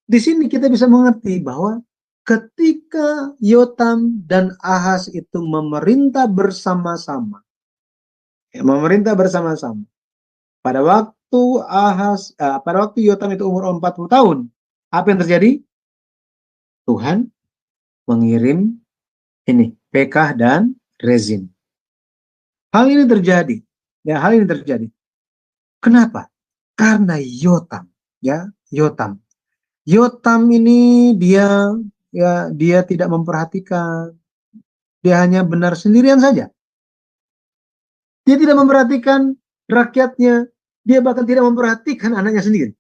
Di sini kita bisa mengerti bahwa ketika Yotam dan Ahaz itu memerintah bersama-sama, pada waktu pada waktu Yotam itu umur 40 tahun, apa yang terjadi? Tuhan mengirim ini Pekah dan Rezin. Hal ini terjadi. Kenapa? Karena Yotam, Yotam ini dia tidak memperhatikan. Dia hanya benar sendirian saja. Dia tidak memperhatikan rakyatnya. Dia bahkan tidak memperhatikan anaknya sendiri.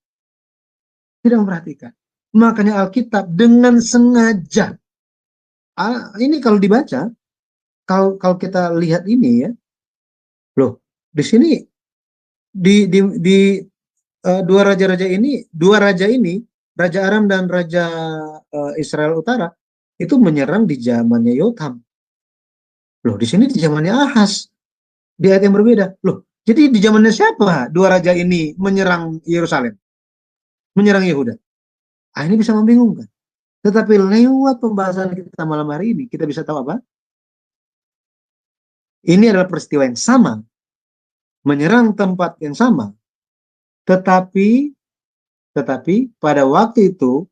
Tidak memperhatikan. Makanya Alkitab dengan sengaja. Ini kalau dibaca, kalau kita lihat ini ya, loh, di sini di dua raja ini, Raja Aram dan Raja Israel Utara, itu menyerang di zamannya Yotam. Loh, di sini di zamannya Ahaz. Di ayat yang berbeda. Loh, jadi di zamannya siapa dua raja ini menyerang Yerusalem? Menyerang Yehuda. Ini bisa membingungkan. Tetapi lewat pembahasan kita malam hari ini, kita bisa tahu apa? Ini adalah peristiwa yang sama. Menyerang tempat yang sama. Tetapi pada waktu itu,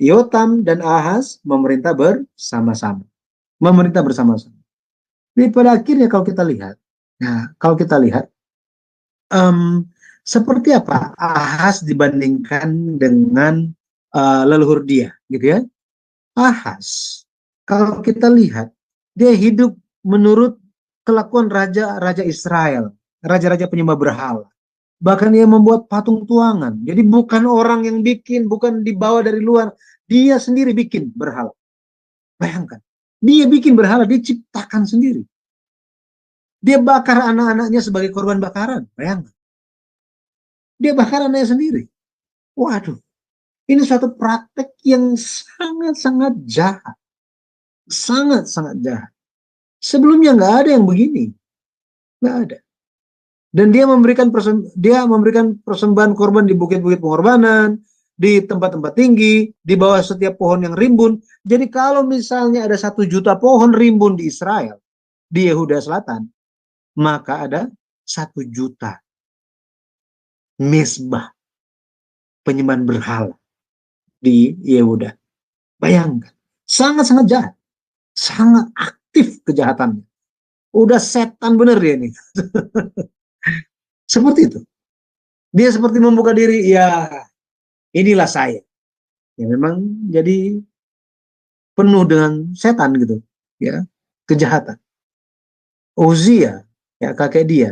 Yotam dan Ahaz memerintah bersama-sama. Jadi pada akhirnya kalau kita lihat, seperti apa Ahaz dibandingkan dengan leluhur dia, gitu ya? Ahaz, kalau kita lihat, dia hidup menurut kelakuan raja-raja Israel, raja-raja penyembah berhala. Bahkan dia membuat patung tuangan. Jadi bukan orang yang bikin, bukan dibawa dari luar, dia sendiri bikin berhala. Bayangkan, dia bikin berhala, dia ciptakan sendiri. Dia bakar anak-anaknya sebagai korban bakaran. Bayangkan. Dia bakar anaknya sendiri. Waduh, ini suatu praktek yang sangat-sangat jahat. Sangat-sangat jahat. Sebelumnya nggak ada yang begini. Nggak ada. Dan dia memberikan persembahan korban di bukit-bukit pengorbanan, di tempat-tempat tinggi, di bawah setiap pohon yang rimbun. Jadi kalau misalnya ada 1 juta pohon rimbun di Israel, di Yehuda Selatan, maka ada 1 juta mesbah penyembahan berhala di Yehuda. Bayangkan, sangat-sangat jahat, sangat aktif kejahatannya. Udah setan bener dia ini. Seperti itu. Dia seperti membuka diri, ya inilah saya. Ya memang jadi penuh dengan setan gitu, ya, kejahatan. Uzia, ya kakek dia,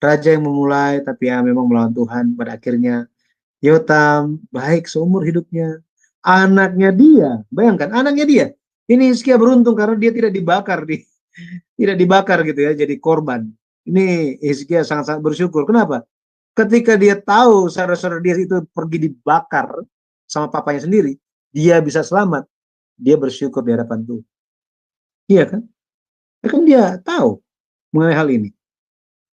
raja yang memulai tapi ya memang melawan Tuhan. Pada akhirnya Yotam baik seumur hidupnya. Anaknya dia, bayangkan anaknya dia. Ini Hizkia beruntung karena dia tidak dibakar gitu ya, jadi korban. Ini Hizkia sangat-sangat bersyukur. Kenapa? Ketika dia tahu saudara-saudara dia itu pergi dibakar sama papanya sendiri, dia bisa selamat. Dia bersyukur di hadapan Tuhan. Iya kan? Ya kan dia tahu mengenai hal ini.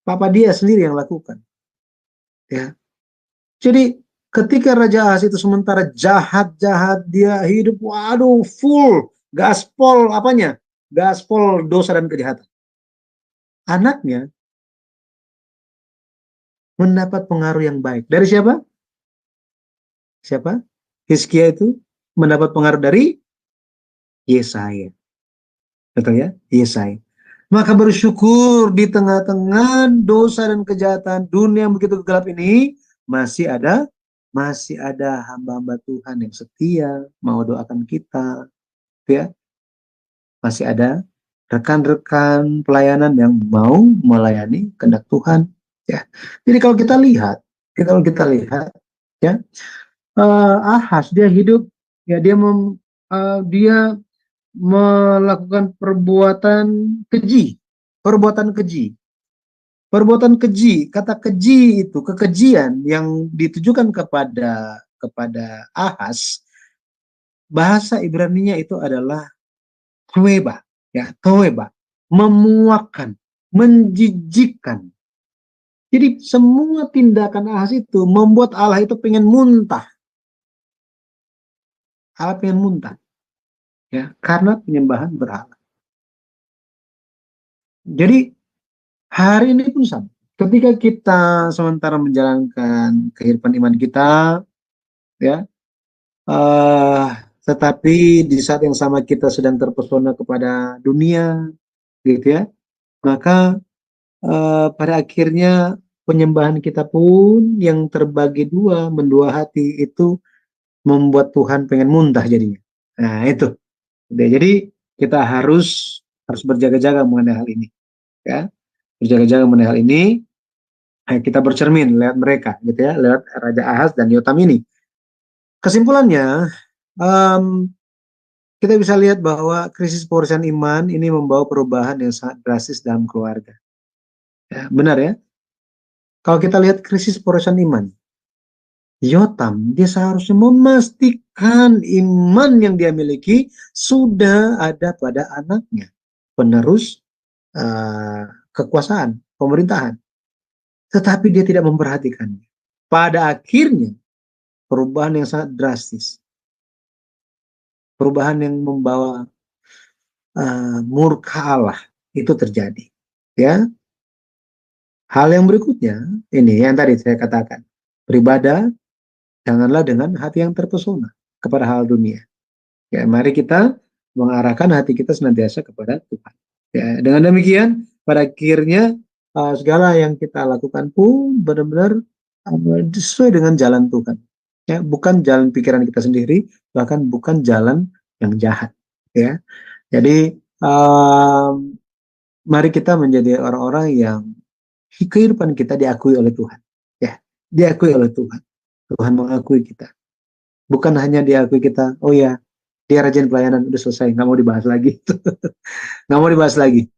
Papa dia sendiri yang lakukan. Ya. Jadi ketika Raja Ahaz itu sementara jahat-jahat, dia hidup, waduh, full gaspol apanya? Gaspol dosa dan kejahatan. Anaknya mendapat pengaruh yang baik. Dari siapa? Siapa? Hizkia itu mendapat pengaruh dari Yesaya. Betul ya? Yesaya. Maka bersyukur di tengah-tengah dosa dan kejahatan dunia yang begitu gelap ini, masih ada hamba-hamba Tuhan yang setia mau doakan kita, ya. Masih ada rekan-rekan pelayanan yang mau melayani kehendak Tuhan, ya. Jadi kalau kita lihat, ya, Ahaz dia hidup, ya, dia melakukan perbuatan keji. Perbuatan keji, kata keji itu kekejian yang ditujukan kepada Ahaz, bahasa Ibraninya itu adalah toeba, ya, toeba, memuakkan, menjijikkan. Jadi semua tindakan Ahaz itu membuat Allah itu pengen muntah. Allah pengen muntah, ya, karena penyembahan berhala. Jadi hari ini pun sama. Ketika kita sementara menjalankan kehidupan iman kita, ya, tetapi di saat yang sama kita sedang terpesona kepada dunia, gitu ya, maka pada akhirnya penyembahan kita pun yang terbagi dua, mendua hati, itu membuat Tuhan pengen muntah jadinya. Nah itu. Jadi kita harus berjaga-jaga mengenai hal ini, ya. Berjaga-jaga mengenai hal ini. Kita bercermin lewat mereka, gitu ya, lewat Raja Ahaz dan Yotam ini. Kesimpulannya, kita bisa lihat bahwa krisis pewarisan iman ini membawa perubahan yang sangat drastis dalam keluarga. Ya, benar ya? Kalau kita lihat krisis pewarisan iman, Yotam dia seharusnya memastikan iman yang dia miliki sudah ada pada anaknya, penerus kekuasaan, pemerintahan. Tetapi dia tidak memperhatikannya. Pada akhirnya, perubahan yang sangat drastis. Perubahan yang membawa murka Allah itu terjadi. Ya. Hal yang berikutnya, ini yang tadi saya katakan. Beribadah, janganlah dengan hati yang terpesona kepada hal dunia. Ya, mari kita mengarahkan hati kita senantiasa kepada Tuhan. Ya, dengan demikian, pada akhirnya segala yang kita lakukan pun benar-benar sesuai dengan jalan Tuhan, ya, bukan jalan pikiran kita sendiri, bahkan bukan jalan yang jahat, ya. Jadi mari kita menjadi orang-orang yang kehidupan kita diakui oleh Tuhan, ya, diakui oleh Tuhan. Tuhan mengakui kita, bukan hanya diakui kita, oh ya, dia rajin pelayanan, udah selesai, nggak mau dibahas lagi. Nggak mau dibahas lagi.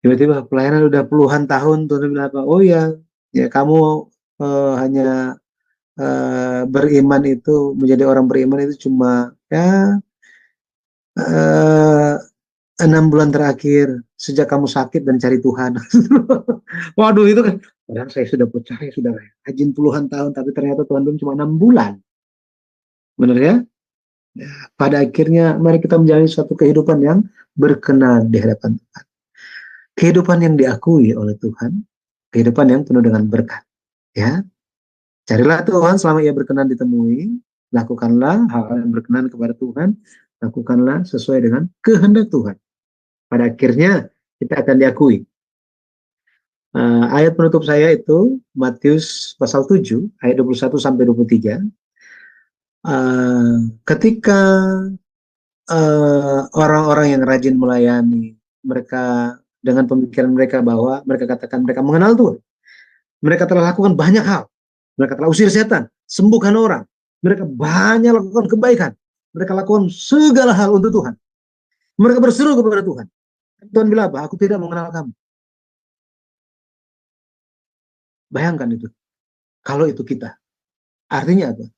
Tiba-tiba pelayanan udah puluhan tahun, Tuhan bilang apa? Oh ya, ya kamu hanya beriman itu, menjadi orang beriman itu cuma ya 6 bulan terakhir sejak kamu sakit dan cari Tuhan. Waduh, itu kan, padahal saya sudah percaya, sudah rajin puluhan tahun, tapi ternyata Tuhan belum cuma 6 bulan. Benar ya? Ya, pada akhirnya mari kita menjalani suatu kehidupan yang berkenan di hadapan Tuhan. Kehidupan yang diakui oleh Tuhan, kehidupan yang penuh dengan berkat. Ya, carilah Tuhan selama ia berkenan ditemui, lakukanlah hal yang berkenan kepada Tuhan, lakukanlah sesuai dengan kehendak Tuhan. Pada akhirnya kita akan diakui. Ayat penutup saya itu Matius pasal 7 ayat 21 sampai 23. Ketika orang-orang yang rajin melayani, mereka dengan pemikiran mereka bahwa mereka katakan mereka mengenal Tuhan. Mereka telah lakukan banyak hal. Mereka telah usir setan, sembuhkan orang. Mereka banyak lakukan kebaikan. Mereka lakukan segala hal untuk Tuhan. Mereka berseru kepada Tuhan. Tuhan bilang apa? Aku tidak mengenal kamu. Bayangkan itu. Kalau itu kita. Artinya apa?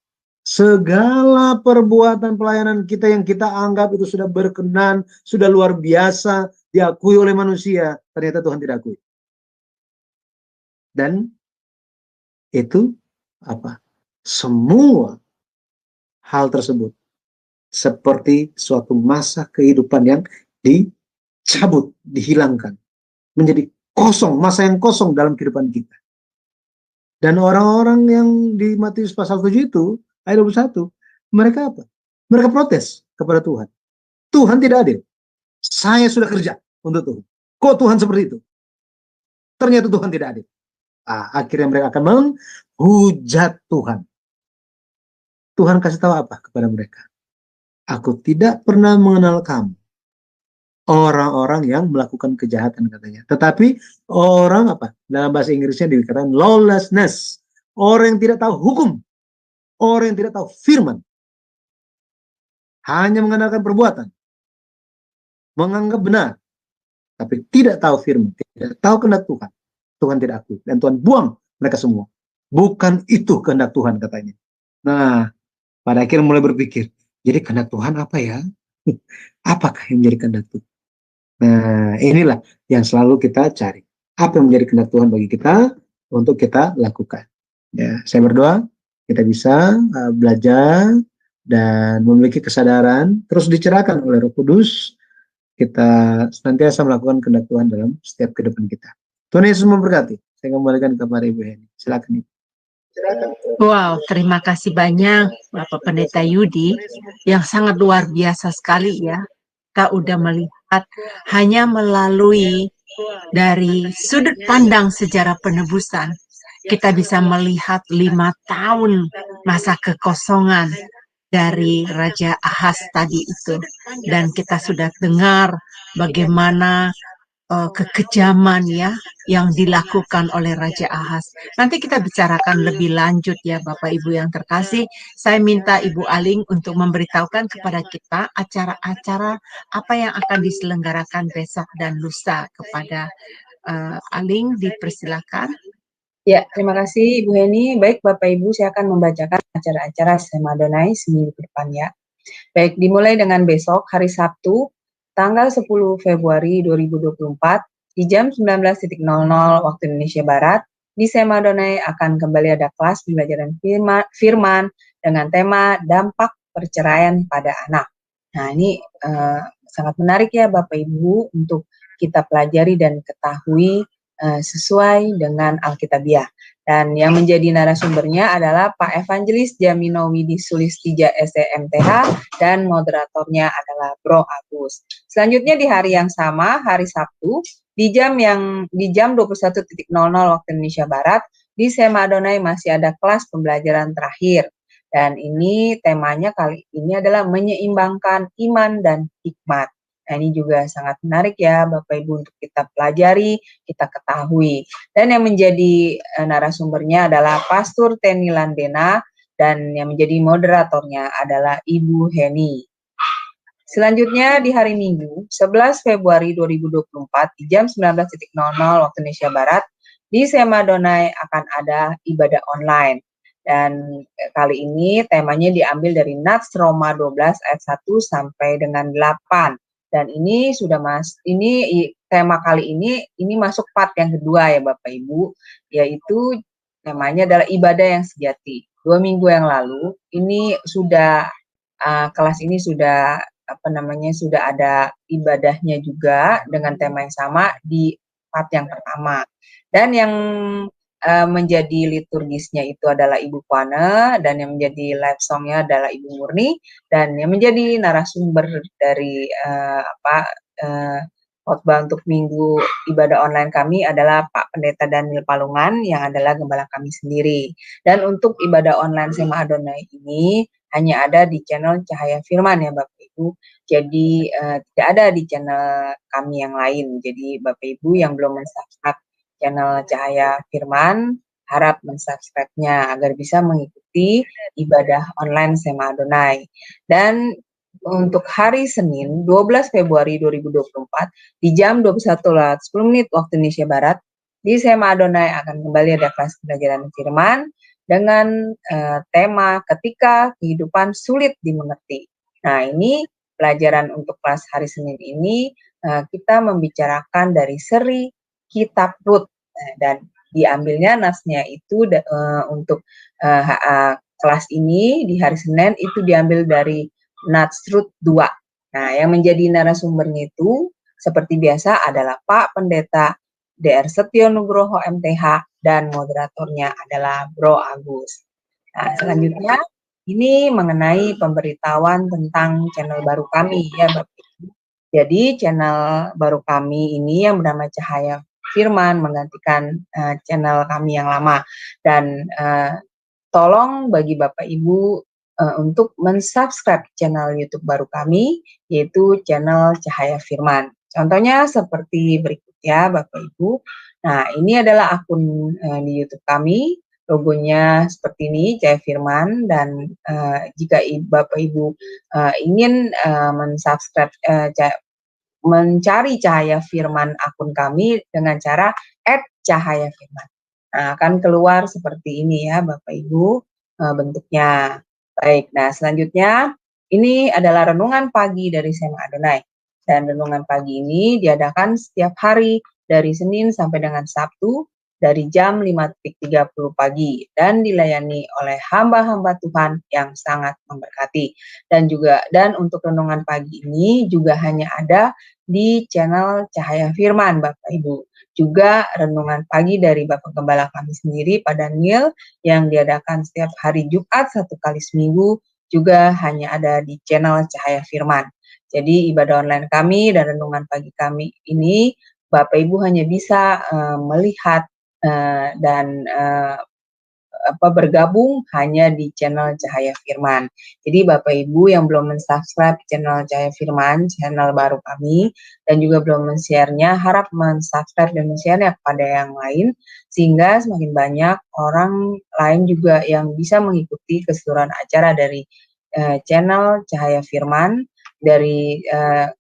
Segala perbuatan pelayanan kita yang kita anggap itu sudah berkenan, sudah luar biasa, diakui oleh manusia, ternyata Tuhan tidak akui. Dan itu apa? Semua hal tersebut seperti suatu masa kehidupan yang dicabut, dihilangkan, menjadi kosong, masa yang kosong dalam kehidupan kita. Dan orang-orang yang di Matius pasal 7 itu, ayat 21, mereka apa? Mereka protes kepada Tuhan. Tuhan tidak adil. Saya sudah kerja untuk Tuhan. Kok Tuhan seperti itu? Ternyata Tuhan tidak adil. Akhirnya mereka akan menghujat Tuhan. Tuhan kasih tahu apa kepada mereka? Aku tidak pernah mengenal kamu. Orang-orang yang melakukan kejahatan katanya. Tetapi orang apa? Dalam bahasa Inggrisnya dikatakan lawlessness. Orang yang tidak tahu hukum. Orang yang tidak tahu firman. Hanya mengandalkan perbuatan. Menganggap benar. Tapi tidak tahu firman. Tidak tahu kehendak Tuhan. Tuhan tidak akui. Dan Tuhan buang mereka semua. Bukan itu kehendak Tuhan katanya. Nah, pada akhirnya mulai berpikir. Jadi kehendak Tuhan apa ya? Apakah yang menjadi kehendak Tuhan? Nah, inilah yang selalu kita cari. Apa yang menjadi kehendak Tuhan bagi kita untuk kita lakukan. Ya, saya berdoa kita bisa belajar dan memiliki kesadaran terus dicerahkan oleh Roh Kudus. Kita senantiasa melakukan kehendak Tuhan dalam setiap kehidupan kita. Tuhan Yesus memberkati. Saya kembalikan kepada Ibu Heni. Silakan Ibu. Wow, terima kasih banyak Bapak Pendeta Yudi yang sangat luar biasa sekali ya. Kita udah melihat hanya melalui dari sudut pandang sejarah penebusan, kita bisa melihat 5 tahun masa kekosongan dari Raja Ahaz tadi itu. Dan kita sudah dengar bagaimana kekejaman ya yang dilakukan oleh Raja Ahaz. Nanti kita bicarakan lebih lanjut ya Bapak Ibu yang terkasih. Saya minta Ibu Aling untuk memberitahukan kepada kita acara-acara apa yang akan diselenggarakan besok dan lusa kepada Aling, dipersilakan. Ya, terima kasih Ibu Heni. Baik Bapak Ibu, saya akan membacakan acara-acara Sema Adonai seminggu ke depan ya. Baik, dimulai dengan besok hari Sabtu, tanggal 10 Februari 2024 di jam 19.00 waktu Indonesia Barat, di Sema Adonai akan kembali ada kelas pembelajaran firman dengan tema dampak perceraian pada anak. Nah, ini sangat menarik ya Bapak Ibu untuk kita pelajari dan ketahui sesuai dengan Alkitabiah. Dan yang menjadi narasumbernya adalah Pak Evangelis Jamino Widi Sulistija SEMTH dan moderatornya adalah Bro Agus. Selanjutnya di hari yang sama, hari Sabtu, di jam 21.00 waktu Indonesia Barat, di Sema Adonai masih ada kelas pembelajaran terakhir. Dan ini temanya kali ini adalah menyeimbangkan iman dan hikmat. Nah, ini juga sangat menarik ya Bapak Ibu untuk kita pelajari, kita ketahui. Dan yang menjadi narasumbernya adalah Pastor Teni Landena dan yang menjadi moderatornya adalah Ibu Heni. Selanjutnya di hari Minggu, 11 Februari 2024 di jam 19.00 waktu Indonesia Barat, di Sema Adonai akan ada ibadah online. Dan kali ini temanya diambil dari Nats Roma 12 ayat 1 sampai dengan 8. Dan ini tema kali ini masuk part yang kedua ya Bapak Ibu, yaitu namanya adalah ibadah yang sejati. 2 minggu yang lalu ini sudah kelas ini sudah sudah ada ibadahnya juga dengan tema yang sama di part yang pertama. Dan yang menjadi liturgisnya itu adalah Ibu Puana, dan yang menjadi live songnya adalah Ibu Murni, dan yang menjadi narasumber dari khotbah untuk minggu ibadah online kami adalah Pak Pendeta Daniel Palungan yang adalah gembala kami sendiri. Dan untuk ibadah online Sema Adonai ini hanya ada di channel Cahaya Firman ya Bapak Ibu. Jadi tidak ada di channel kami yang lain. Jadi Bapak Ibu yang belum mensubscribe channel Cahaya Firman, harap mensubscribe-nya agar bisa mengikuti ibadah online Sema Adonai. Dan untuk hari Senin 12 Februari 2024 di jam 21.10 waktu Indonesia Barat, di Sema Adonai akan kembali ada kelas pembelajaran firman dengan tema ketika kehidupan sulit dimengerti. Nah, ini pelajaran untuk kelas hari Senin ini kita membicarakan dari seri Kitab Rut. Dan diambilnya nasnya itu untuk kelas ini di hari Senin itu diambil dari Nats Rut 2. Nah, yang menjadi narasumbernya itu seperti biasa adalah Pak Pendeta DR Setio Nugroho MTH dan moderatornya adalah Bro Agus. Nah, selanjutnya ini mengenai pemberitahuan tentang channel baru kami ya Bapak Ibu. Jadi channel baru kami ini yang bernama Cahaya Firman menggantikan channel kami yang lama, dan tolong bagi Bapak Ibu untuk mensubscribe channel YouTube baru kami, yaitu channel Cahaya Firman. Contohnya seperti berikut ya Bapak Ibu. Nah, ini adalah akun di YouTube kami, logonya seperti ini, Cahaya Firman, dan jika Bapak Ibu ingin mensubscribe mencari Cahaya Firman akun kami dengan cara @cahayafirman. Nah, akan keluar seperti ini ya Bapak Ibu bentuknya. Baik, nah selanjutnya ini adalah renungan pagi dari Sema Adonai. Dan renungan pagi ini diadakan setiap hari dari Senin sampai dengan Sabtu dari jam 5.30 pagi dan dilayani oleh hamba-hamba Tuhan yang sangat memberkati. Dan untuk renungan pagi ini juga hanya ada di channel Cahaya Firman Bapak Ibu. Juga renungan pagi dari Bapak Gembala kami sendiri Pak Daniel yang diadakan setiap hari Jumat 1 kali seminggu juga hanya ada di channel Cahaya Firman. Jadi ibadah online kami dan renungan pagi kami ini Bapak Ibu hanya bisa melihat dan bergabung hanya di channel Cahaya Firman. Jadi Bapak Ibu yang belum mensubscribe channel Cahaya Firman, channel baru kami, dan juga belum men-share-nya, harap mensubscribe dan men-share-nya kepada yang lain, sehingga semakin banyak orang lain juga yang bisa mengikuti keseluruhan acara dari channel Cahaya Firman, dari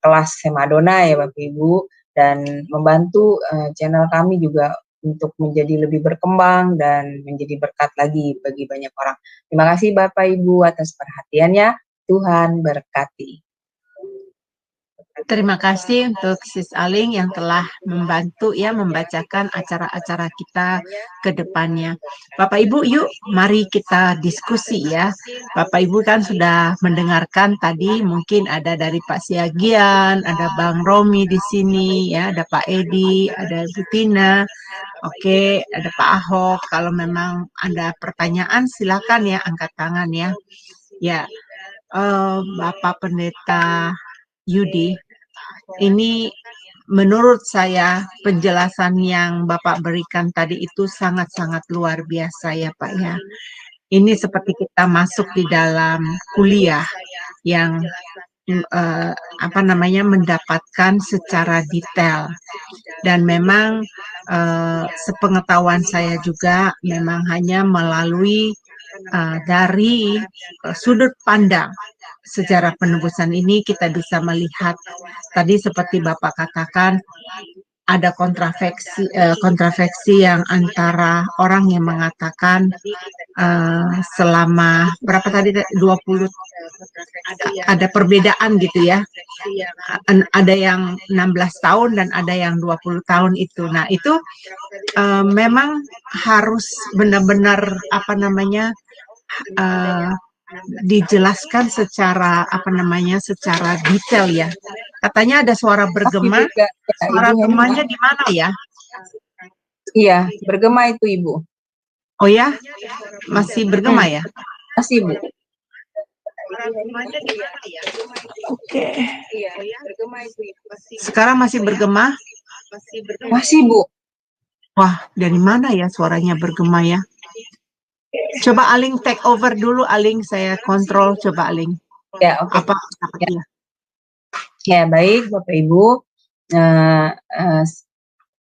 kelas Sema Adonai ya Bapak Ibu, dan membantu channel kami juga untuk menjadi lebih berkembang dan menjadi berkat lagi bagi banyak orang. Terima kasih Bapak Ibu atas perhatiannya. Tuhan berkati. Terima kasih untuk Sis Aling yang telah membantu ya membacakan acara-acara kita ke depannya. Bapak Ibu, yuk mari kita diskusi ya. Bapak Ibu kan sudah mendengarkan tadi, mungkin ada dari Pak Siagian, ada Bang Romi di sini ya, ada Pak Edi, ada Bu Tina. Oke, ada Pak Ahok. Kalau memang ada pertanyaan silakan ya angkat tangan ya. Ya, Bapak Pendeta Yudi, ini menurut saya penjelasan yang Bapak berikan tadi itu sangat-sangat luar biasa ya Pak ya. Ini seperti kita masuk di dalam kuliah yang mendapatkan secara detail, dan memang sepengetahuan saya juga memang hanya melalui dari sudut pandang sejarah penebusan ini kita bisa melihat tadi seperti Bapak katakan ada kontraversi yang antara orang yang mengatakan selama berapa tadi 20 ada perbedaan gitu ya. Ada yang 16 tahun dan ada yang 20 tahun itu. Nah, itu memang harus benar-benar dijelaskan secara secara detail ya. Katanya ada suara bergema. Suara gemanya di mana ya? Iya, bergema itu Ibu. Oh ya? Masih bergema ya? Masih Bu. Oke. Sekarang masih bergema? Masih Bu. Wah, dari mana ya suaranya bergema ya? Coba Aling take over dulu, Aling, saya kontrol, coba Aling. Ya, oke. Apa ya? Ya, baik Bapak Ibu.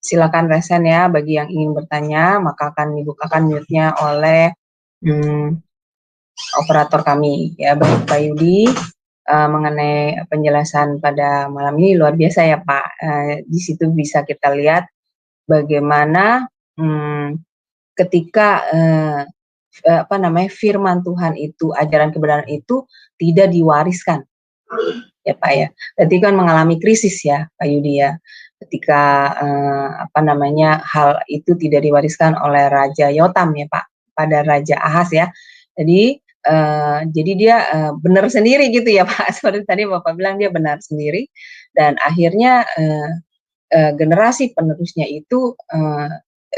Silakan resen ya bagi yang ingin bertanya, maka akan dibukakan mute-nya oleh operator kami. Ya, baik Pak Yudi, mengenai penjelasan pada malam ini luar biasa ya Pak. Di situ bisa kita lihat bagaimana ketika firman Tuhan itu, ajaran kebenaran itu tidak diwariskan ya Pak ya. Berarti kan mengalami krisis ya Pak Yudi ya, ketika hal itu tidak diwariskan oleh Raja Yotam ya Pak pada Raja Ahaz ya. Jadi dia benar sendiri gitu ya Pak. Seperti tadi Bapak bilang dia benar sendiri, dan akhirnya generasi penerusnya itu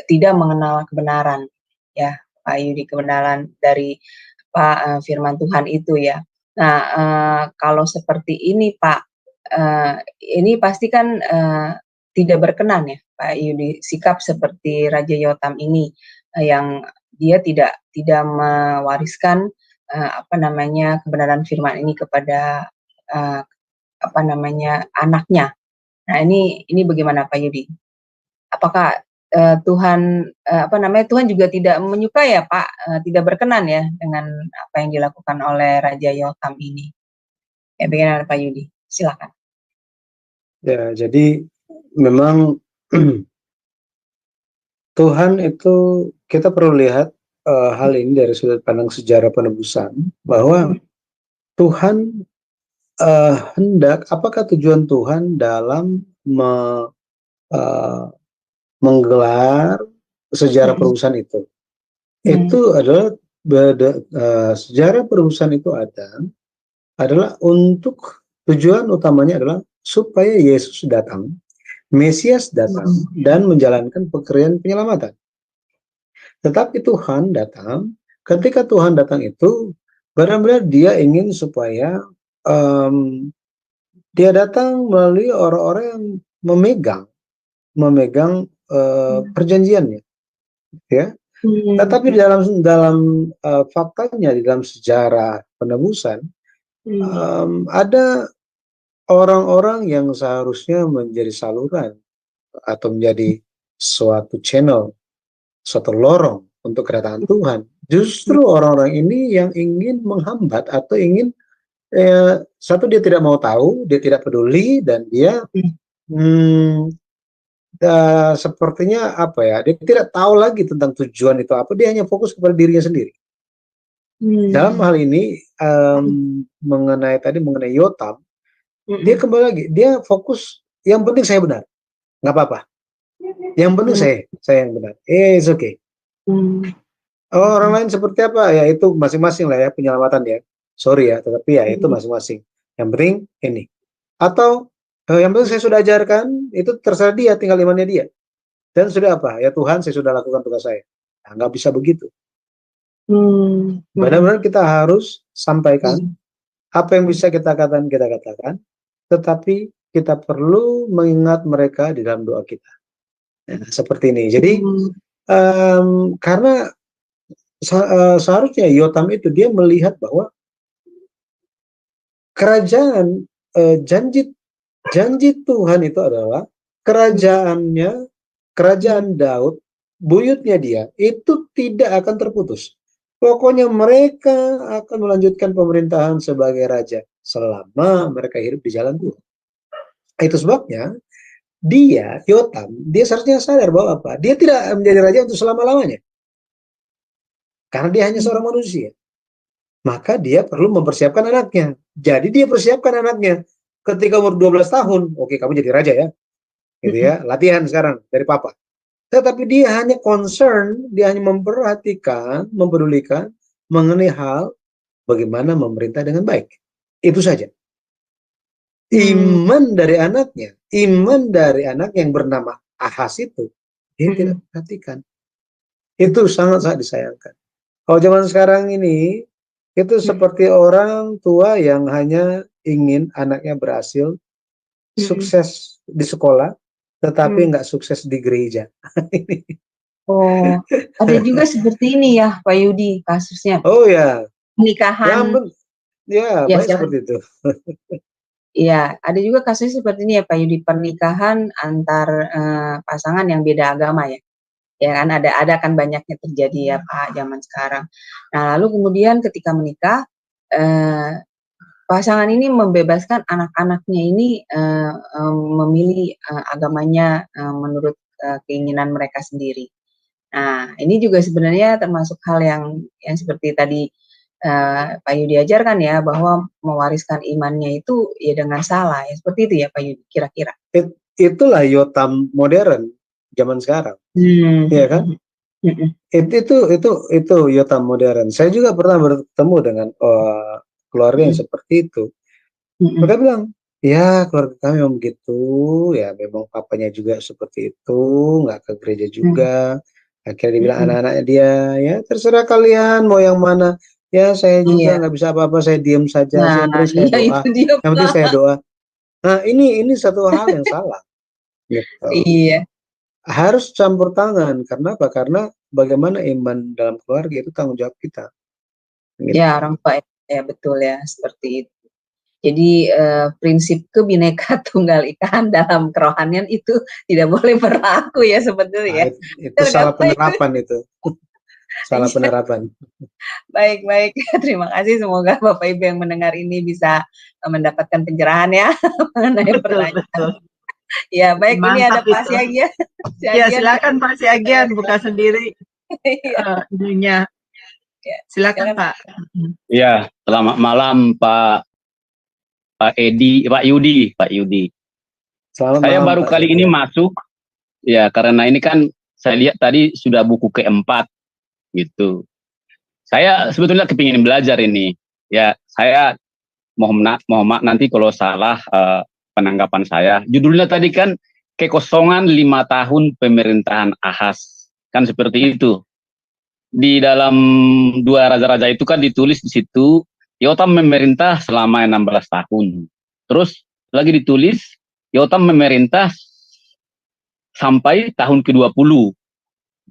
tidak mengenal kebenaran ya Pak Yudi, kebenaran dari Pak firman Tuhan itu ya. Nah, kalau seperti ini Pak, ini pasti kan tidak berkenan ya Pak Yudi, sikap seperti Raja Yotam ini yang dia tidak mewariskan kebenaran firman ini kepada anaknya. Nah, ini bagaimana Pak Yudi? Apakah Tuhan Tuhan juga tidak menyukai ya Pak, tidak berkenan ya dengan apa yang dilakukan oleh Raja Yotam ini? Ya, bagaimana Pak Yudi? Silakan. Ya, jadi memang Tuhan itu, kita perlu lihat hal ini dari sudut pandang sejarah penebusan, bahwa Tuhan apakah tujuan Tuhan dalam menggelar sejarah penebusan itu? Itu adalah sejarah penebusan itu adalah untuk tujuan utamanya adalah supaya Yesus datang, Mesias datang, dan menjalankan pekerjaan penyelamatan. Tetapi Tuhan datang, ketika Tuhan datang itu, benar-benar dia ingin supaya dia datang melalui orang-orang yang memegang perjanjiannya, ya. Tetapi dalam faktanya, di dalam sejarah penebusan, ada orang-orang yang seharusnya menjadi saluran atau menjadi suatu channel, suatu lorong untuk kedatangan Tuhan. Justru orang-orang ini yang ingin menghambat atau ingin satu, dia tidak mau tahu, dia tidak peduli, dan dia sepertinya dia tidak tahu lagi tentang tujuan itu apa, dia hanya fokus kepada dirinya sendiri. Dalam hal ini mengenai Yotam, dia kembali lagi, dia fokus, yang penting saya benar, nggak apa-apa, yang penting saya yang benar, it's okay. Orang lain seperti apa ya, itu masing-masing lah ya penyelamatan ya, sorry ya, tetapi ya itu masing-masing, yang penting ini. Atau yang penting saya sudah ajarkan, itu terserah dia, tinggal imannya dia. Dan sudah apa? Ya Tuhan, saya sudah lakukan tugas saya. Nah, nggak bisa begitu. Benar-benar kita harus sampaikan apa yang bisa kita katakan, tetapi kita perlu mengingat mereka di dalam doa kita. Nah, seperti ini. Jadi karena seharusnya Yotam itu dia melihat bahwa kerajaan janji Tuhan itu adalah kerajaan Daud, buyutnya dia itu tidak akan terputus. Pokoknya mereka akan melanjutkan pemerintahan sebagai raja selama mereka hidup di jalan Tuhan. Itu sebabnya Yotam, dia seharusnya sadar bahwa apa? Dia tidak menjadi raja untuk selama-lamanya. Karena dia hanya seorang manusia. Maka dia perlu mempersiapkan anaknya. Jadi dia persiapkan anaknya. Ketika umur 12 tahun, oke, kamu jadi raja ya. Gitu ya, latihan sekarang dari papa. Tetapi dia hanya dia hanya memperhatikan, mempedulikan mengenai hal bagaimana memerintah dengan baik. Itu saja. Iman dari anak yang bernama Ahaz itu, dia tidak perhatikan. Itu sangat-sangat disayangkan. Kalau zaman sekarang ini, itu seperti orang tua yang hanya ingin anaknya berhasil, sukses di sekolah, tetapi nggak sukses di gereja. Oh, ada juga seperti ini ya Pak Yudi kasusnya. Oh ya. Pernikahan. Ya, banyak seperti itu. Iya, ada juga kasusnya seperti ini ya Pak Yudi, pernikahan antar pasangan yang beda agama ya. Ya kan, ada kan banyaknya terjadi ya Pak zaman sekarang. Nah, lalu kemudian ketika menikah, pasangan ini membebaskan anak-anaknya ini memilih agamanya menurut keinginan mereka sendiri. Nah, ini juga sebenarnya termasuk hal yang seperti tadi Pak Yudi ajarkan ya, bahwa mewariskan imannya itu ya dengan salah ya, seperti itu ya Pak Yudi kira-kira. Itulah Yotam modern zaman sekarang, iya kan? Itu Yotam modern. Saya juga pernah bertemu dengan keluarga yang seperti itu. Mereka bilang, ya keluarga kami memang begitu, ya memang papanya juga seperti itu, nggak ke gereja juga. Akhirnya dibilang anak-anaknya dia, ya terserah kalian mau yang mana. Ya saya juga nggak bisa apa-apa, saya diam saja, saya doa. Yang penting saya doa. Nah, ini satu hal yang salah. Gitu. Iya, Harus campur tangan. Karena apa? Karena bagaimana iman dalam keluarga itu tanggung jawab kita. Gitu. ya orang tua ya betul ya seperti itu. Jadi prinsip kebinekaan tunggal ikan dalam kerohanian itu tidak boleh berlaku ya sebetulnya. Itu salah penerapan itu. Salah penerapan. Baik. Terima kasih. Semoga Bapak Ibu yang mendengar ini bisa mendapatkan pencerahan ya mengenai pertanyaan. Ya, baik. Ini ada Pak Siagian. Ya, silakan Pak Siagian buka sendiri ininya. Silakan Pak. Ya, selamat malam Pak Yudi. Selamat Saya malam, baru Pak kali ini Siagian. masuk, ya karena ini kan saya lihat tadi sudah buku keempat gitu. Saya sebetulnya kepingin belajar ini. Ya, saya mohon maaf nanti kalau salah penanggapan saya. Judulnya tadi kan kekosongan 5 tahun pemerintahan Ahaz. Kan seperti itu. Di dalam dua raja-raja itu kan ditulis di situ Yotam memerintah selama 16 tahun. Terus lagi ditulis Yotam memerintah sampai tahun ke-20.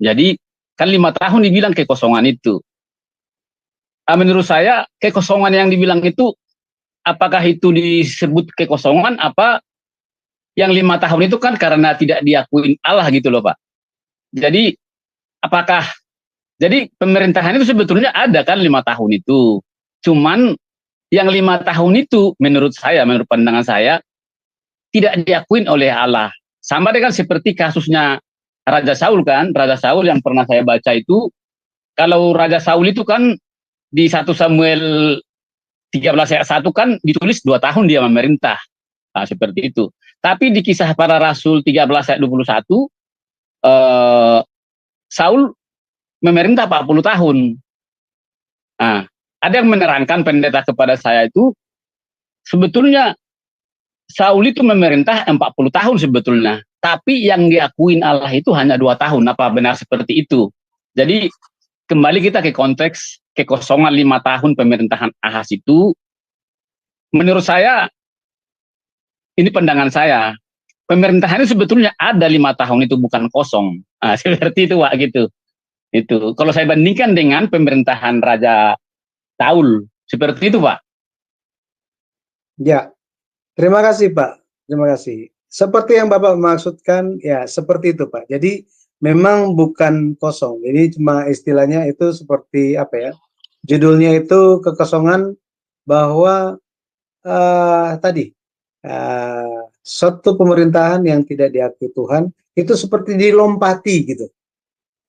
Jadi kan 5 tahun dibilang kekosongan itu. Menurut saya kekosongan yang dibilang itu, apakah itu disebut kekosongan apa yang 5 tahun itu kan karena tidak diakuin Allah gitu loh Pak. Jadi apakah jadi pemerintahan itu sebetulnya ada kan 5 tahun itu. Cuman yang 5 tahun itu menurut pandangan saya tidak diakuin oleh Allah. Sama dengan seperti kasusnya Raja Saul kan. Raja Saul yang pernah saya baca itu, kalau Raja Saul itu kan di 1 Samuel 13 ayat 1 kan ditulis 2 tahun dia memerintah. Nah, seperti itu. Tapi di Kisah Para Rasul 13 ayat 21, Saul memerintah 40 tahun. Nah, ada yang menerangkan pendeta kepada saya itu, sebetulnya Saul itu memerintah 40 tahun sebetulnya. Tapi yang diakuin Allah itu hanya 2 tahun. Apa benar seperti itu? Jadi kembali kita ke konteks kekosongan 5 tahun pemerintahan Ahaz itu, menurut saya, ini pandangan saya, pemerintahannya sebetulnya ada 5 tahun itu bukan kosong. Nah, seperti itu Pak gitu. Itu kalau saya bandingkan dengan pemerintahan Raja Saul seperti itu Pak. Ya, terima kasih Pak. Terima kasih. Seperti yang Bapak maksudkan, ya seperti itu Pak. Jadi memang bukan kosong. Jadi cuma istilahnya itu seperti apa ya? Judulnya itu kekosongan bahwa tadi suatu pemerintahan yang tidak diakui Tuhan itu seperti dilompati gitu.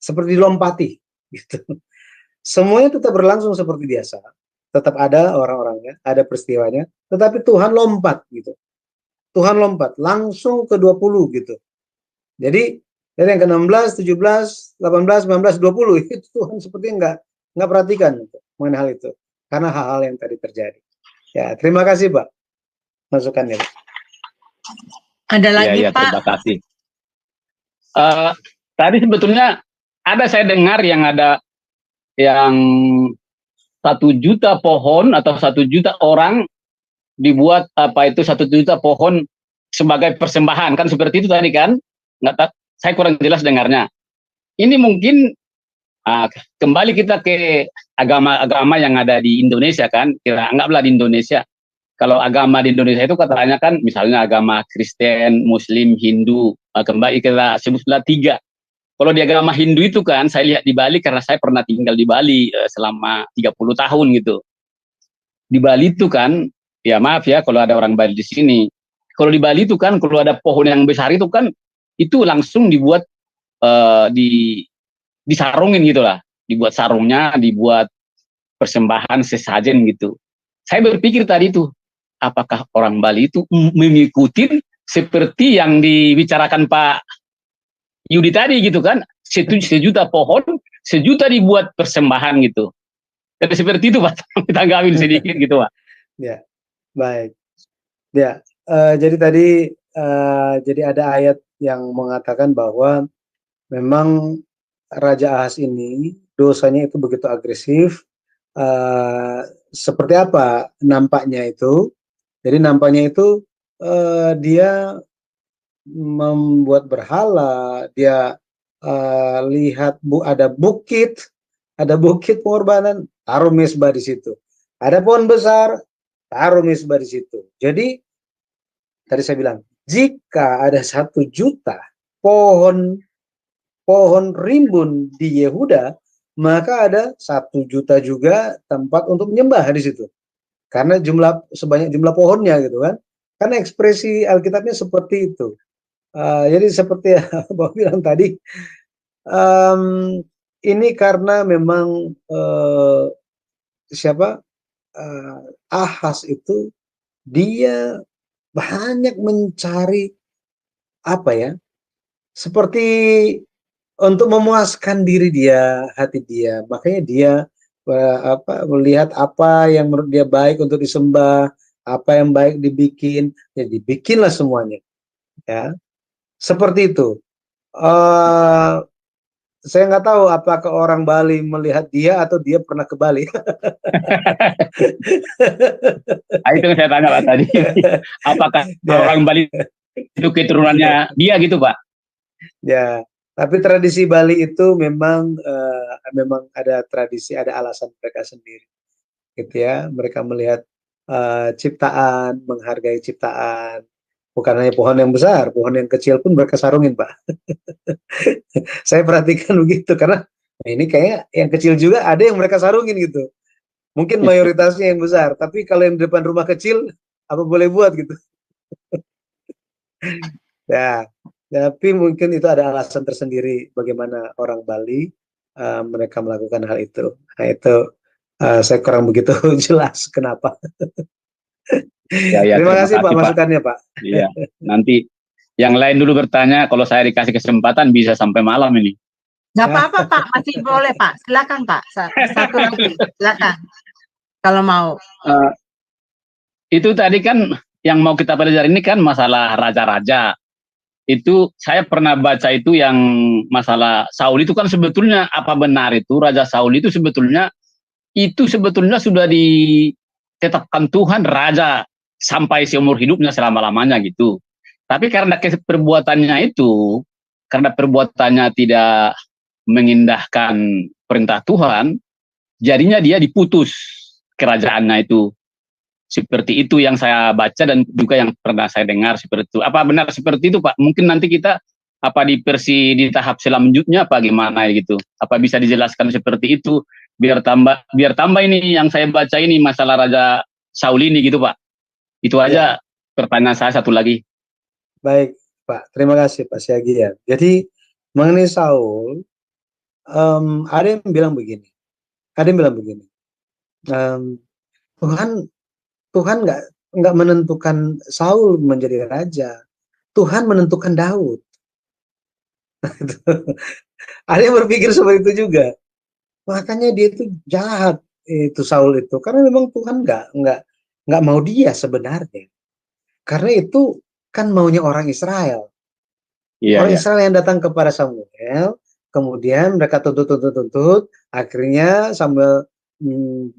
Seperti dilompati gitu. Semuanya tetap berlangsung seperti biasa. Tetap ada orang-orangnya, ada peristiwanya, tetapi Tuhan lompat gitu. Tuhan lompat langsung ke 20 gitu. Jadi dari yang ke-16, 17, 18, 19, 20 itu Tuhan seperti nggak perhatikan gitu, mengenai hal itu. Karena hal-hal yang tadi terjadi. Ya, terima kasih Pak masukannya. Ada lagi ya, Pak? Terima kasih. Tadi sebetulnya ada saya dengar yang ada yang 1 juta pohon atau 1 juta orang dibuat 1 juta pohon sebagai persembahan kan seperti itu tadi kan? Saya kurang jelas dengarnya. Ini mungkin kembali kita ke agama-agama yang ada di Indonesia kan? Kita anggaplah di Indonesia. Kalau agama di Indonesia itu katanya kan misalnya agama Kristen, Muslim, Hindu. Kembali kita sebutlah 3. Kalau di agama Hindu itu kan saya lihat di Bali karena saya pernah tinggal di Bali selama 30 tahun gitu. Di Bali itu kan, ya maaf ya kalau ada orang Bali di sini. Kalau di Bali itu kan kalau ada pohon yang besar itu kan itu langsung dibuat disarungin gitu lah. Dibuat sarungnya, dibuat persembahan sesajen gitu. Saya berpikir tadi itu, apakah orang Bali itu mengikuti seperti yang dibicarakan Pak Yudi tadi gitu kan, 1 juta pohon, 1 juta dibuat persembahan gitu. Jadi seperti itu Pak, kita tanggapin sedikit gitu Pak. Ya, baik. Ya, jadi tadi jadi ada ayat yang mengatakan bahwa memang Raja Ahaz ini dosanya itu begitu agresif. Seperti apa nampaknya itu? Jadi nampaknya itu dia membuat berhala, dia lihat ada bukit pengorbanan, taruh mezbah di situ. Ada pohon besar, taruh mezbah di situ. Jadi tadi saya bilang, jika ada 1 juta pohon rimbun di Yehuda, maka ada 1 juta juga tempat untuk menyembah di situ. Karena sebanyak jumlah pohonnya gitu kan. Karena ekspresi Alkitabnya seperti itu. Jadi seperti yang Bapak bilang tadi, ini karena memang Ahas itu dia banyak mencari seperti untuk memuaskan diri dia, hati dia. Makanya dia melihat apa yang menurut dia baik untuk disembah, apa yang baik dibikin, ya dibikinlah semuanya. Ya, seperti itu. Saya nggak tahu apakah orang Bali melihat dia atau dia pernah ke Bali. Itu yang saya tanya Pak tadi. Apakah orang Bali itu keturunannya dia gitu Pak? Ya, tapi tradisi Bali itu memang ada tradisi, ada alasan mereka sendiri, gitu ya. Mereka melihat ciptaan, menghargai ciptaan. Bukan hanya pohon yang besar, pohon yang kecil pun mereka sarungin, Pak. Saya perhatikan begitu, karena ini kayaknya yang kecil juga ada yang mereka sarungin gitu. Mungkin mayoritasnya yang besar, tapi kalau yang di depan rumah kecil, apa boleh buat gitu. Ya, tapi mungkin itu ada alasan tersendiri bagaimana orang Bali mereka melakukan hal itu. Nah itu saya kurang begitu jelas kenapa. Ya, Terima kasih Pak masukannya Pak. Iya, nanti yang lain dulu bertanya, kalau saya dikasih kesempatan bisa sampai malam ini. Nggak apa-apa Pak, masih boleh Pak. Silakan Pak, satu lagi, silakan. Kalau mau. Itu tadi kan yang mau kita pelajari ini kan masalah raja-raja. Itu saya pernah baca itu yang masalah Saul itu kan sebetulnya apa benar itu Raja Saul itu sebetulnya sudah ditetapkan Tuhan raja sampai seumur hidupnya selama-lamanya gitu. Tapi karena perbuatannya tidak mengindahkan perintah Tuhan, jadinya dia diputus kerajaannya itu. Seperti itu yang saya baca dan juga yang pernah saya dengar seperti itu. Apa benar seperti itu Pak? Mungkin nanti kita di tahap selanjutnya apa gimana gitu. Apa bisa dijelaskan seperti itu biar tambah ini yang saya baca ini masalah Raja Saul ini gitu Pak. Itu aja pertanyaan saya satu lagi. Baik Pak, terima kasih Pak Syagi ya. Jadi mengenai Saul, ada yang bilang begini. Tuhan nggak menentukan Saul menjadi raja. Tuhan menentukan Daud. Ada yang berpikir seperti itu juga. Makanya dia itu jahat itu Saul itu karena memang Tuhan nggak mau dia sebenarnya. Karena itu kan maunya orang Israel. Orang Israel yang datang kepada Samuel, kemudian mereka tuntut, akhirnya Samuel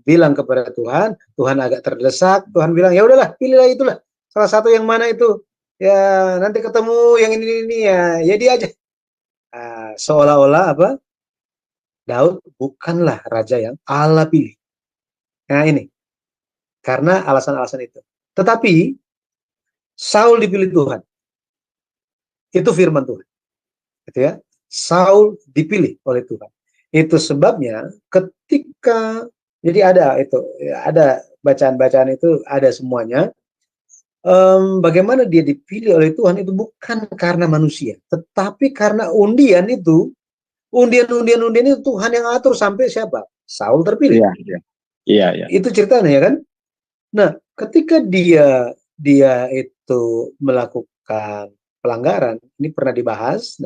bilang kepada Tuhan agak terdesak, Tuhan bilang ya udahlah pilihlah itulah salah satu yang mana itu ya nanti ketemu yang ini ya dia aja. Seolah-olah Daud bukanlah raja yang Allah pilih. Nah ini karena alasan-alasan itu. Tetapi Saul dipilih Tuhan. Itu firman Tuhan. Gitu ya. Saul dipilih oleh Tuhan. Itu sebabnya ketika jadi ada bacaan-bacaan itu ada semuanya. Bagaimana dia dipilih oleh Tuhan itu bukan karena manusia, tetapi karena undian itu Tuhan yang atur sampai siapa? Saul terpilih. Iya. Itu ceritanya kan. Nah, ketika dia itu melakukan pelanggaran, ini pernah dibahas,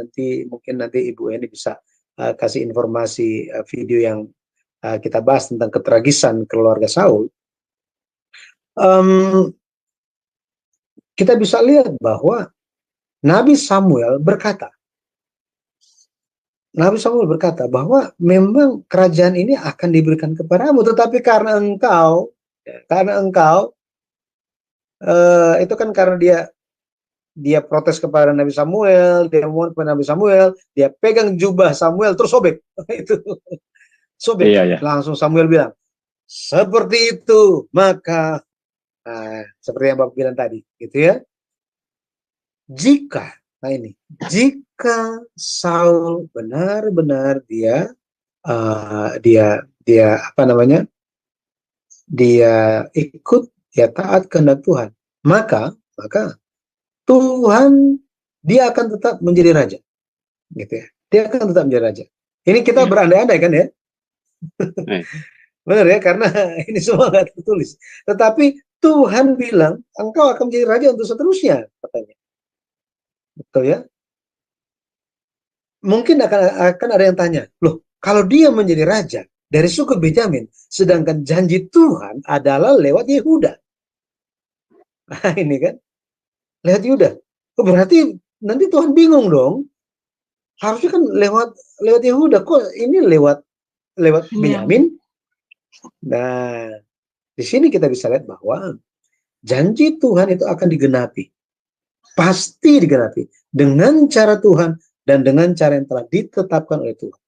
mungkin nanti Ibu Eni bisa kasih informasi video yang kita bahas tentang ketragisan keluarga Saul. Kita bisa lihat bahwa Nabi Samuel berkata bahwa memang kerajaan ini akan diberikan kepadamu, tetapi karena engkau itu kan karena dia protes kepada Nabi Samuel, dia mohon kepada Nabi Samuel, dia pegang jubah Samuel terus sobek. Itu sobek. Iya, iya. Langsung Samuel bilang, seperti itu, maka seperti yang Bapak bilang tadi, gitu ya. Jika Saul benar-benar dia apa namanya? Dia ikut, dia taat kehendak Tuhan, maka Tuhan dia akan tetap menjadi raja, gitu ya. Dia akan tetap menjadi raja. Ini kita berandai-andai kan ya, benar ya, karena ini semua nggak tertulis. Tetapi Tuhan bilang, engkau akan menjadi raja untuk seterusnya, katanya. Betul ya? Mungkin akan ada yang tanya, loh, kalau dia menjadi raja dari suku Benyamin, sedangkan janji Tuhan adalah lewat Yehuda. Nah, ini kan, lewat Yehuda. Oh, berarti nanti Tuhan bingung dong. Harusnya kan lewat Yehuda, kok ini lewat Benyamin? Nah, di sini kita bisa lihat bahwa janji Tuhan itu akan digenapi. Pasti digenapi dengan cara Tuhan dan dengan cara yang telah ditetapkan oleh Tuhan.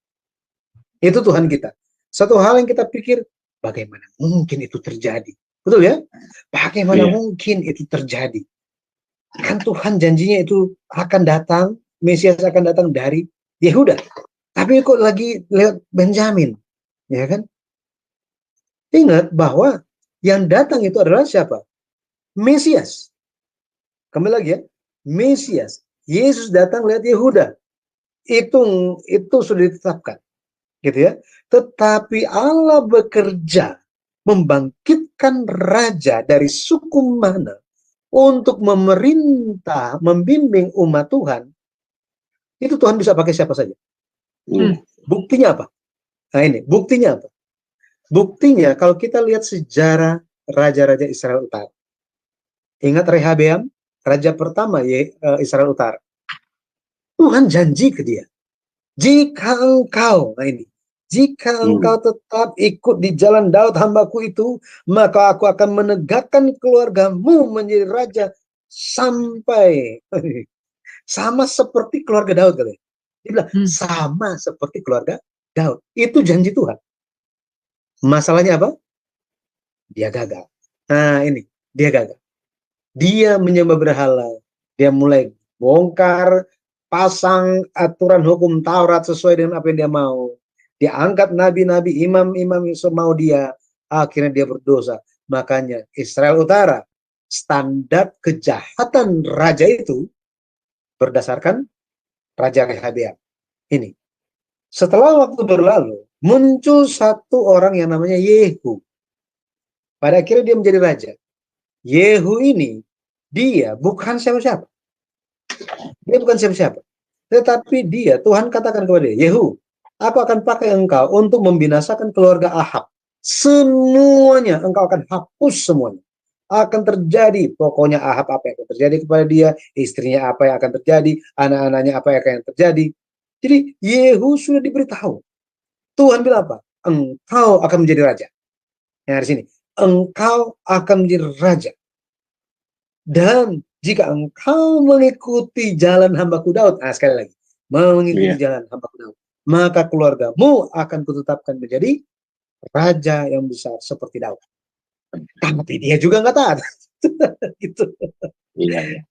Itu Tuhan kita. Satu hal yang kita pikir, bagaimana mungkin itu terjadi? Betul ya? Bagaimana mungkin itu terjadi? Kan Tuhan janjinya itu akan datang, Mesias akan datang dari Yehuda. Tapi kok lagi lewat Benjamin? Ya kan? Ingat bahwa yang datang itu adalah siapa? Mesias. Kembali lagi ya, Mesias. Yesus datang lewat Yehuda. Itu sudah ditetapkan, gitu ya. Tetapi Allah bekerja membangkitkan raja dari suku mana untuk memerintah, membimbing umat Tuhan. Itu Tuhan bisa pakai siapa saja. Buktinya apa? Nah ini, buktinya apa? Buktinya kalau kita lihat sejarah raja-raja Israel Utara. Ingat Rehabeam, raja pertama Israel Utara. Tuhan janji ke dia, jika engkau, engkau tetap ikut di jalan Daud hambaku itu, maka aku akan menegakkan keluargamu menjadi raja sampai sama seperti keluarga Daud, katanya. Dia bilang, sama seperti keluarga Daud. Itu janji Tuhan. Masalahnya apa? Dia gagal. Nah ini, dia gagal. Dia menyembah berhala. Dia mulai bongkar, pasang aturan hukum Taurat sesuai dengan apa yang dia mau. Dia angkat nabi-nabi, imam-imam yang mau dia. Akhirnya dia berdosa. Makanya Israel Utara, standar kejahatan raja itu berdasarkan Raja Rehabeam. Ini. Setelah waktu berlalu, muncul satu orang yang namanya Yehu. Pada akhirnya dia menjadi raja. Yehu ini, dia bukan siapa-siapa. Dia bukan siapa-siapa. Tetapi dia, Tuhan katakan kepada dia, Yehu, aku akan pakai engkau untuk membinasakan keluarga Ahab. Semuanya, engkau akan hapus semuanya. Akan terjadi, pokoknya Ahab apa yang akan terjadi kepada dia, istrinya apa yang akan terjadi, anak-anaknya apa yang akan terjadi. Jadi Yehu sudah diberitahu. Tuhan bilang apa? Engkau akan menjadi raja. Yang di sini, engkau akan menjadi raja. Dan jika engkau mengikuti jalan hambaku Daud, sekali lagi, mengikuti jalan hambaku Daud, maka keluargamu akan kutetapkan menjadi raja yang besar seperti Daud. Tapi dia juga nggak taat. Gitu.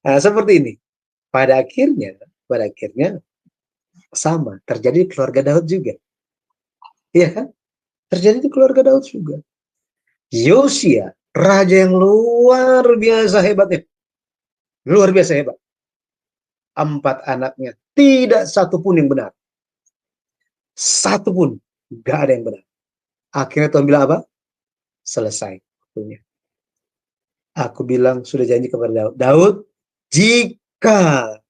Nah, seperti ini. Pada akhirnya sama terjadi keluarga Daud juga. Iya kan? Terjadi di keluarga Daud juga. Yosia, raja yang luar biasa hebatnya. Luar biasa hebat. 4 anaknya, tidak satu pun yang benar. Satu pun, gak ada yang benar. Akhirnya Tuhan bilang apa? Selesai. Aku bilang, sudah janji kepada Daud. Daud, jika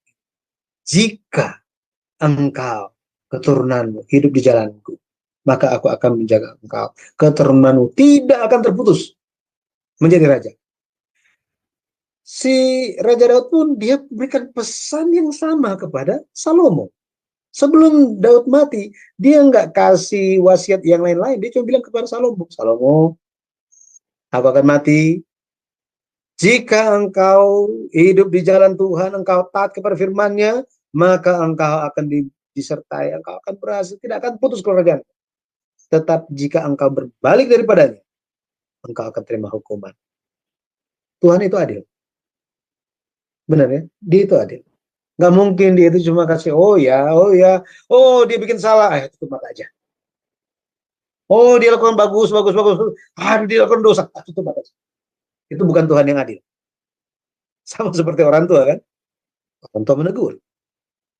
engkau, keturunanmu, hidup di jalanku, maka aku akan menjaga engkau. Keturunanmu tidak akan terputus menjadi raja. Si Raja Daud pun dia berikan pesan yang sama kepada Salomo. Sebelum Daud mati, dia nggak kasih wasiat yang lain-lain. Dia cuma bilang kepada Salomo, Salomo, aku akan mati. Jika engkau hidup di jalan Tuhan, engkau taat kepada firman-Nya, maka engkau akan disertai, engkau akan berhasil, tidak akan putus keluarga. Tetap jika engkau berbalik daripadanya, engkau akan terima hukuman. Tuhan itu adil. Benar ya? Dia itu adil. Nggak mungkin dia itu cuma kasih, oh ya, oh dia bikin salah, tutup mata aja. Oh dia lakukan bagus, dia lakukan dosa, tutup mata aja. Itu bukan Tuhan yang adil. Sama seperti orang tua kan? Orang tua menegur.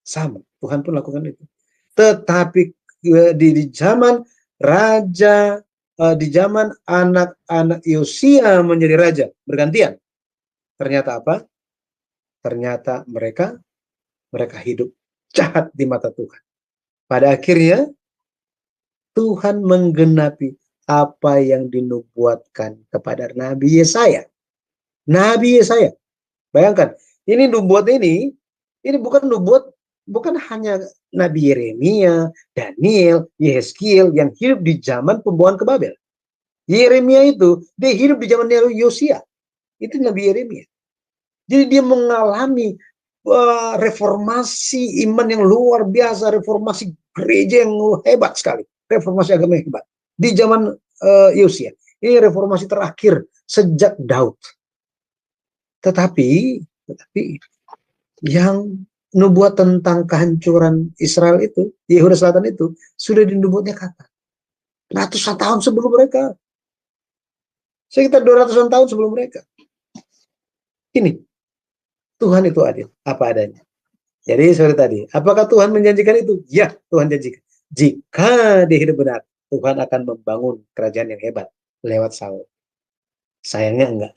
Sama, Tuhan pun lakukan itu. Tetapi di zaman raja, di zaman anak-anak Yosia menjadi raja, bergantian. Ternyata apa? Ternyata mereka hidup jahat di mata Tuhan. Pada akhirnya, Tuhan menggenapi apa yang dinubuatkan kepada Nabi Yesaya. Nabi Yesaya. Bayangkan, ini nubuat ini bukan hanya Nabi Yeremia, Daniel, Yehezkiel yang hidup di zaman pembawaan ke Babel. Yeremia itu, dia hidup di zaman Yosia. Itu Nabi Yeremia. Jadi dia mengalami reformasi iman yang luar biasa, reformasi gereja yang hebat sekali, reformasi agama yang hebat di zaman Yosia. Ini reformasi terakhir sejak Daud. Tetapi yang nubuat tentang kehancuran Israel itu, Yehuda Selatan itu, sudah dinubuatnya kapan? Ratusan tahun sebelum mereka. Sekitar 200-an tahun sebelum mereka. Ini, Tuhan itu adil, apa adanya. Jadi seperti tadi, apakah Tuhan menjanjikan itu? Ya, Tuhan janjikan. Jika dia hidup benar, Tuhan akan membangun kerajaan yang hebat lewat Saul. Sayangnya enggak.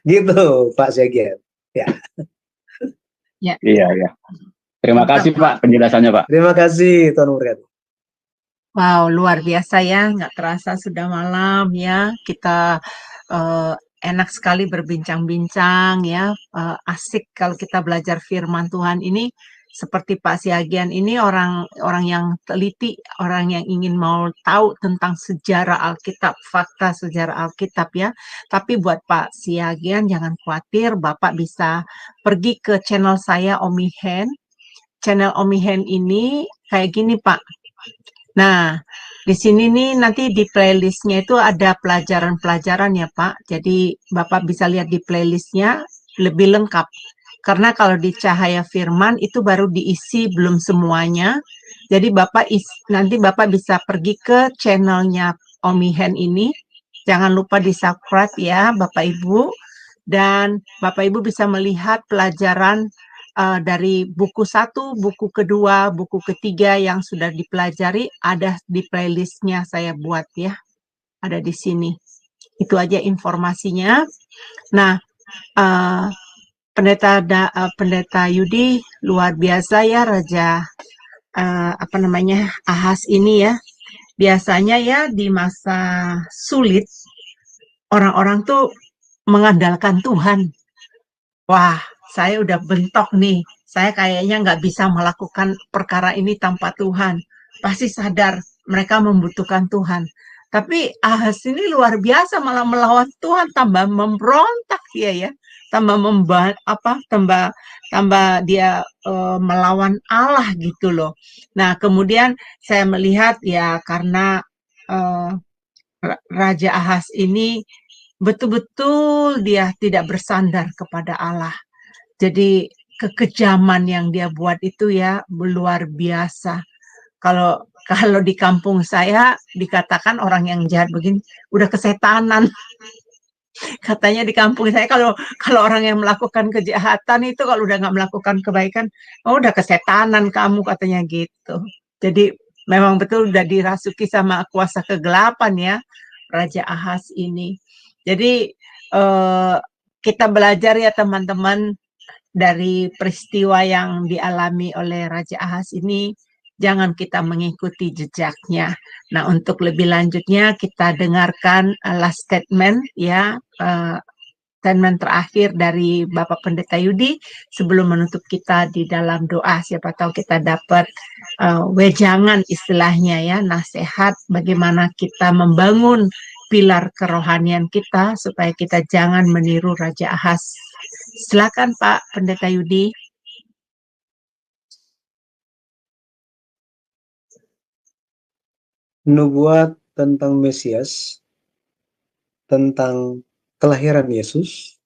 Gitu, Pak Segian. Ya. Iya. Terima kasih Pak penjelasannya Pak. Terima kasih Tuhan memberkati. Wow, luar biasa ya, nggak terasa sudah malam ya. Kita enak sekali berbincang-bincang ya, asik kalau kita belajar firman Tuhan ini. Seperti Pak Siagian ini orang yang teliti, orang yang ingin mau tahu tentang sejarah Alkitab, fakta sejarah Alkitab ya. Tapi buat Pak Siagian jangan khawatir, Bapak bisa pergi ke channel saya Omi Hen. Channel Omi Hen ini kayak gini Pak. Nah, di sini nih nanti di playlistnya itu ada pelajaran-pelajaran ya Pak. Jadi Bapak bisa lihat di playlistnya lebih lengkap. Karena kalau di Cahaya Firman itu baru diisi belum semuanya. Jadi nanti Bapak bisa pergi ke channelnya Omi Hen ini. Jangan lupa di-subscribe ya Bapak Ibu. Dan Bapak Ibu bisa melihat pelajaran dari buku 1, buku kedua, buku ketiga yang sudah dipelajari ada di playlistnya saya buat ya. Ada di sini. Itu aja informasinya. Nah, Pendeta Yudi luar biasa ya Raja Ahaz ini ya. Biasanya ya di masa sulit orang-orang tuh mengandalkan Tuhan. Wah, saya udah bentok nih. Saya kayaknya nggak bisa melakukan perkara ini tanpa Tuhan. Pasti sadar mereka membutuhkan Tuhan. Tapi Ahaz ini luar biasa malah melawan Tuhan, tambah memberontak dia ya. Tambah dia melawan Allah gitu loh. Nah, kemudian saya melihat ya karena Raja Ahaz ini betul-betul dia tidak bersandar kepada Allah. Jadi kekejaman yang dia buat itu ya luar biasa. Kalau di kampung saya dikatakan orang yang jahat begini udah kesetanan. Katanya di kampung saya kalau orang yang melakukan kejahatan itu kalau udah nggak melakukan kebaikan, oh udah kesetanan kamu katanya gitu. Jadi memang betul udah dirasuki sama kuasa kegelapan ya Raja Ahaz ini. Jadi kita belajar ya teman-teman dari peristiwa yang dialami oleh Raja Ahaz ini. Jangan kita mengikuti jejaknya. Nah, untuk lebih lanjutnya kita dengarkan last statement ya, statement terakhir dari Bapak Pendeta Yudi sebelum menutup kita di dalam doa. Siapa tahu kita dapat wejangan istilahnya ya, nasihat bagaimana kita membangun pilar kerohanian kita supaya kita jangan meniru Raja Ahaz. Silakan Pak Pendeta Yudi. Nubuat tentang Mesias, tentang kelahiran Yesus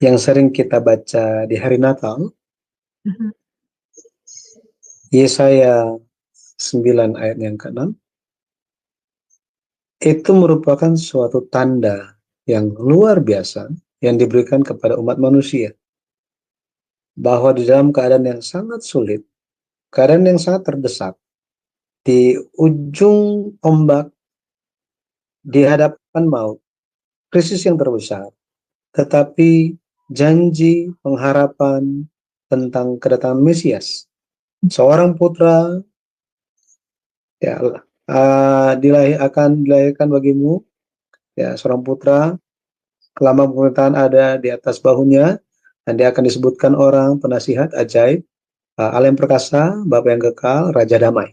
yang sering kita baca di hari Natal, Yesaya 9 ayat yang ke-6, itu merupakan suatu tanda yang luar biasa yang diberikan kepada umat manusia, bahwa di dalam keadaan yang sangat sulit, keadaan yang sangat terdesak, di ujung ombak, di hadapan maut, krisis yang terbesar, tetapi janji pengharapan tentang kedatangan Mesias, seorang putra ya akan dilahirkan bagimu, ya, seorang putra, kelambang pemerintahan ada di atas bahunya, dan dia akan disebutkan orang penasihat ajaib, Allah yang perkasa, Bapa yang kekal, Raja damai.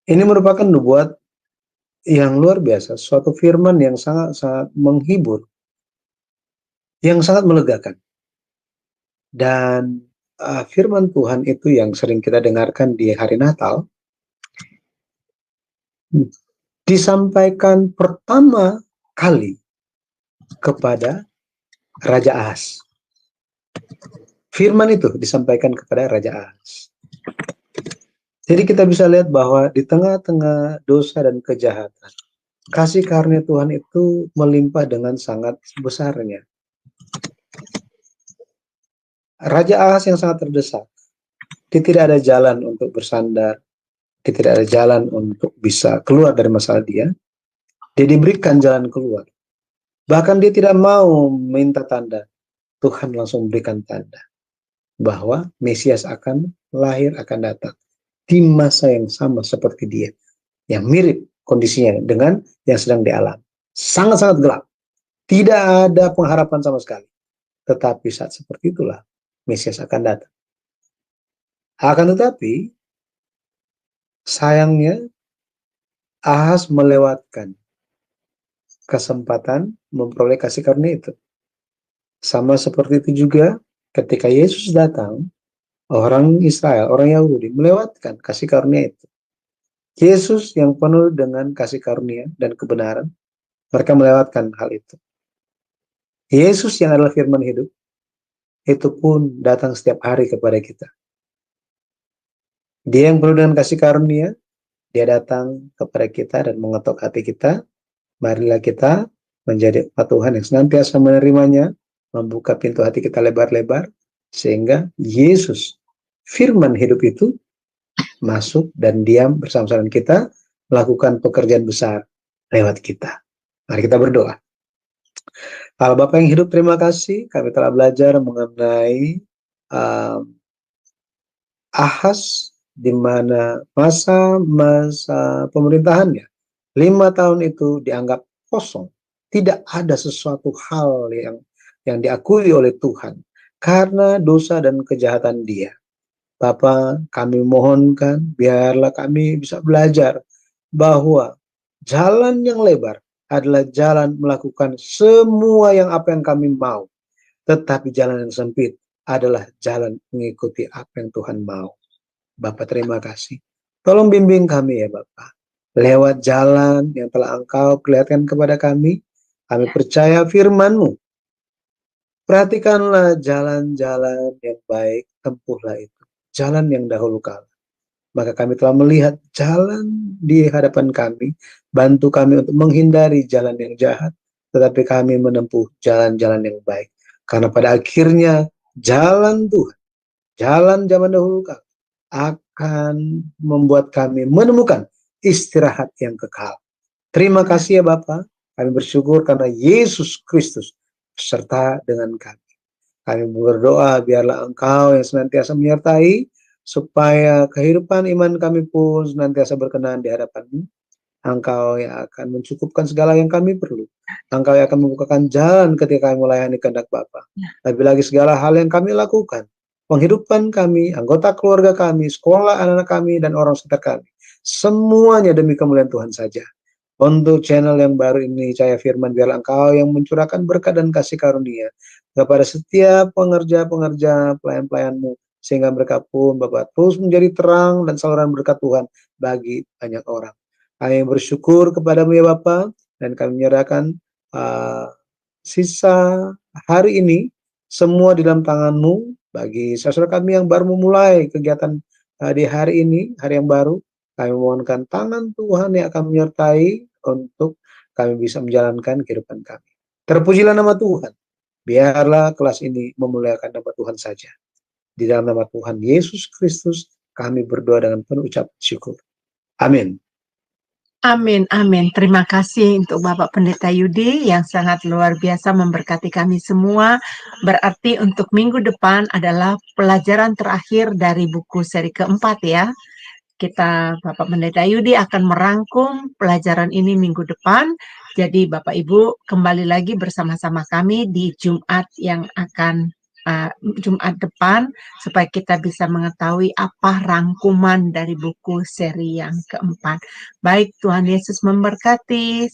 Ini merupakan nubuat yang luar biasa, suatu firman yang sangat-sangat menghibur, yang sangat melegakan. Dan firman Tuhan itu yang sering kita dengarkan di hari Natal, disampaikan pertama kali kepada Raja Ahaz. Firman itu disampaikan kepada Raja Ahaz. Jadi kita bisa lihat bahwa di tengah-tengah dosa dan kejahatan, kasih karunia Tuhan itu melimpah dengan sangat besarnya. Raja Ahaz yang sangat terdesak, dia tidak ada jalan untuk bersandar, dia tidak ada jalan untuk bisa keluar dari masalah dia diberikan jalan keluar. Bahkan dia tidak mau minta tanda, Tuhan langsung memberikan tanda bahwa Mesias akan lahir, akan datang di masa yang sama seperti dia, yang mirip kondisinya dengan yang sedang dialami. Sangat-sangat gelap, tidak ada pengharapan sama sekali. Tetapi saat seperti itulah Mesias akan datang. Akan tetapi sayangnya Ahaz melewatkan kesempatan memperoleh kasih karunia itu. Sama seperti itu juga ketika Yesus datang, orang Israel, orang Yahudi melewatkan kasih karunia itu. Yesus yang penuh dengan kasih karunia dan kebenaran, mereka melewatkan hal itu. Yesus yang adalah firman hidup, itu pun datang setiap hari kepada kita. Dia yang penuh dengan kasih karunia, dia datang kepada kita dan mengetok hati kita. Marilah kita menjadi umat Tuhan yang senantiasa menerimanya, membuka pintu hati kita lebar-lebar, sehingga Yesus, firman hidup itu, masuk dan diam bersama-sama kita, melakukan pekerjaan besar lewat kita. Mari kita berdoa. Allah Bapa yang hidup, terima kasih kami telah belajar mengenai Ahaz, di mana masa pemerintahannya 5 tahun itu dianggap kosong. Tidak ada sesuatu hal yang diakui oleh Tuhan karena dosa dan kejahatan dia. Bapa, kami mohonkan biarlah kami bisa belajar bahwa jalan yang lebar adalah jalan melakukan semua apa yang kami mau. Tetapi jalan yang sempit adalah jalan mengikuti apa yang Tuhan mau. Bapak, terima kasih. Tolong bimbing kami ya Bapak. Lewat jalan yang telah Engkau perlihatkan kepada kami percaya firman-Mu. Perhatikanlah jalan-jalan yang baik, tempuhlah itu. Jalan yang dahulu kala. Maka kami telah melihat jalan di hadapan kami, bantu kami untuk menghindari jalan yang jahat, tetapi kami menempuh jalan-jalan yang baik. Karena pada akhirnya jalan Tuhan, jalan zaman dahulu kala, akan membuat kami menemukan istirahat yang kekal. Terima kasih ya Bapa, kami bersyukur karena Yesus Kristus beserta dengan kami. Kami berdoa biarlah Engkau yang senantiasa menyertai, supaya kehidupan iman kami pun senantiasa berkenan di hadapan-Mu. Engkau yang akan mencukupkan segala yang kami perlu. Engkau yang akan membukakan jalan ketika kami melayani kehendak Bapa. Lebih lagi segala hal yang kami lakukan, penghidupan kami, anggota keluarga kami, sekolah anak-anak kami, dan orang sekitar kami, semuanya demi kemuliaan Tuhan saja. Untuk channel yang baru ini, Cahaya Firman, biarlah Engkau yang mencurahkan berkat dan kasih karunia kepada setiap pengerja-pengerja pelayan-pelayan-Mu, sehingga mereka pun Bapak terus menjadi terang dan saluran berkat Tuhan bagi banyak orang. Kami bersyukur kepada-Mu ya Bapak, dan kami menyerahkan sisa hari ini semua di dalam tangan-Mu. Bagi saudara kami yang baru memulai kegiatan di hari ini, hari yang baru, kami mohonkan tangan Tuhan yang akan menyertai untuk kami bisa menjalankan kehidupan kami. Terpujilah nama Tuhan. Biarlah kelas ini memuliakan nama Tuhan saja. Di dalam nama Tuhan Yesus Kristus, kami berdoa dengan penuh ucapan syukur. Amin. Amin, amin. Terima kasih untuk Bapak Pendeta Yudi yang sangat luar biasa memberkati kami semua. Berarti untuk minggu depan adalah pelajaran terakhir dari buku seri keempat ya. Bapak Pendeta Yudi akan merangkum pelajaran ini minggu depan. Jadi Bapak Ibu kembali lagi bersama-sama kami di Jumat yang akan Jumat depan supaya kita bisa mengetahui apa rangkuman dari buku seri yang keempat. Baik, Tuhan Yesus memberkati.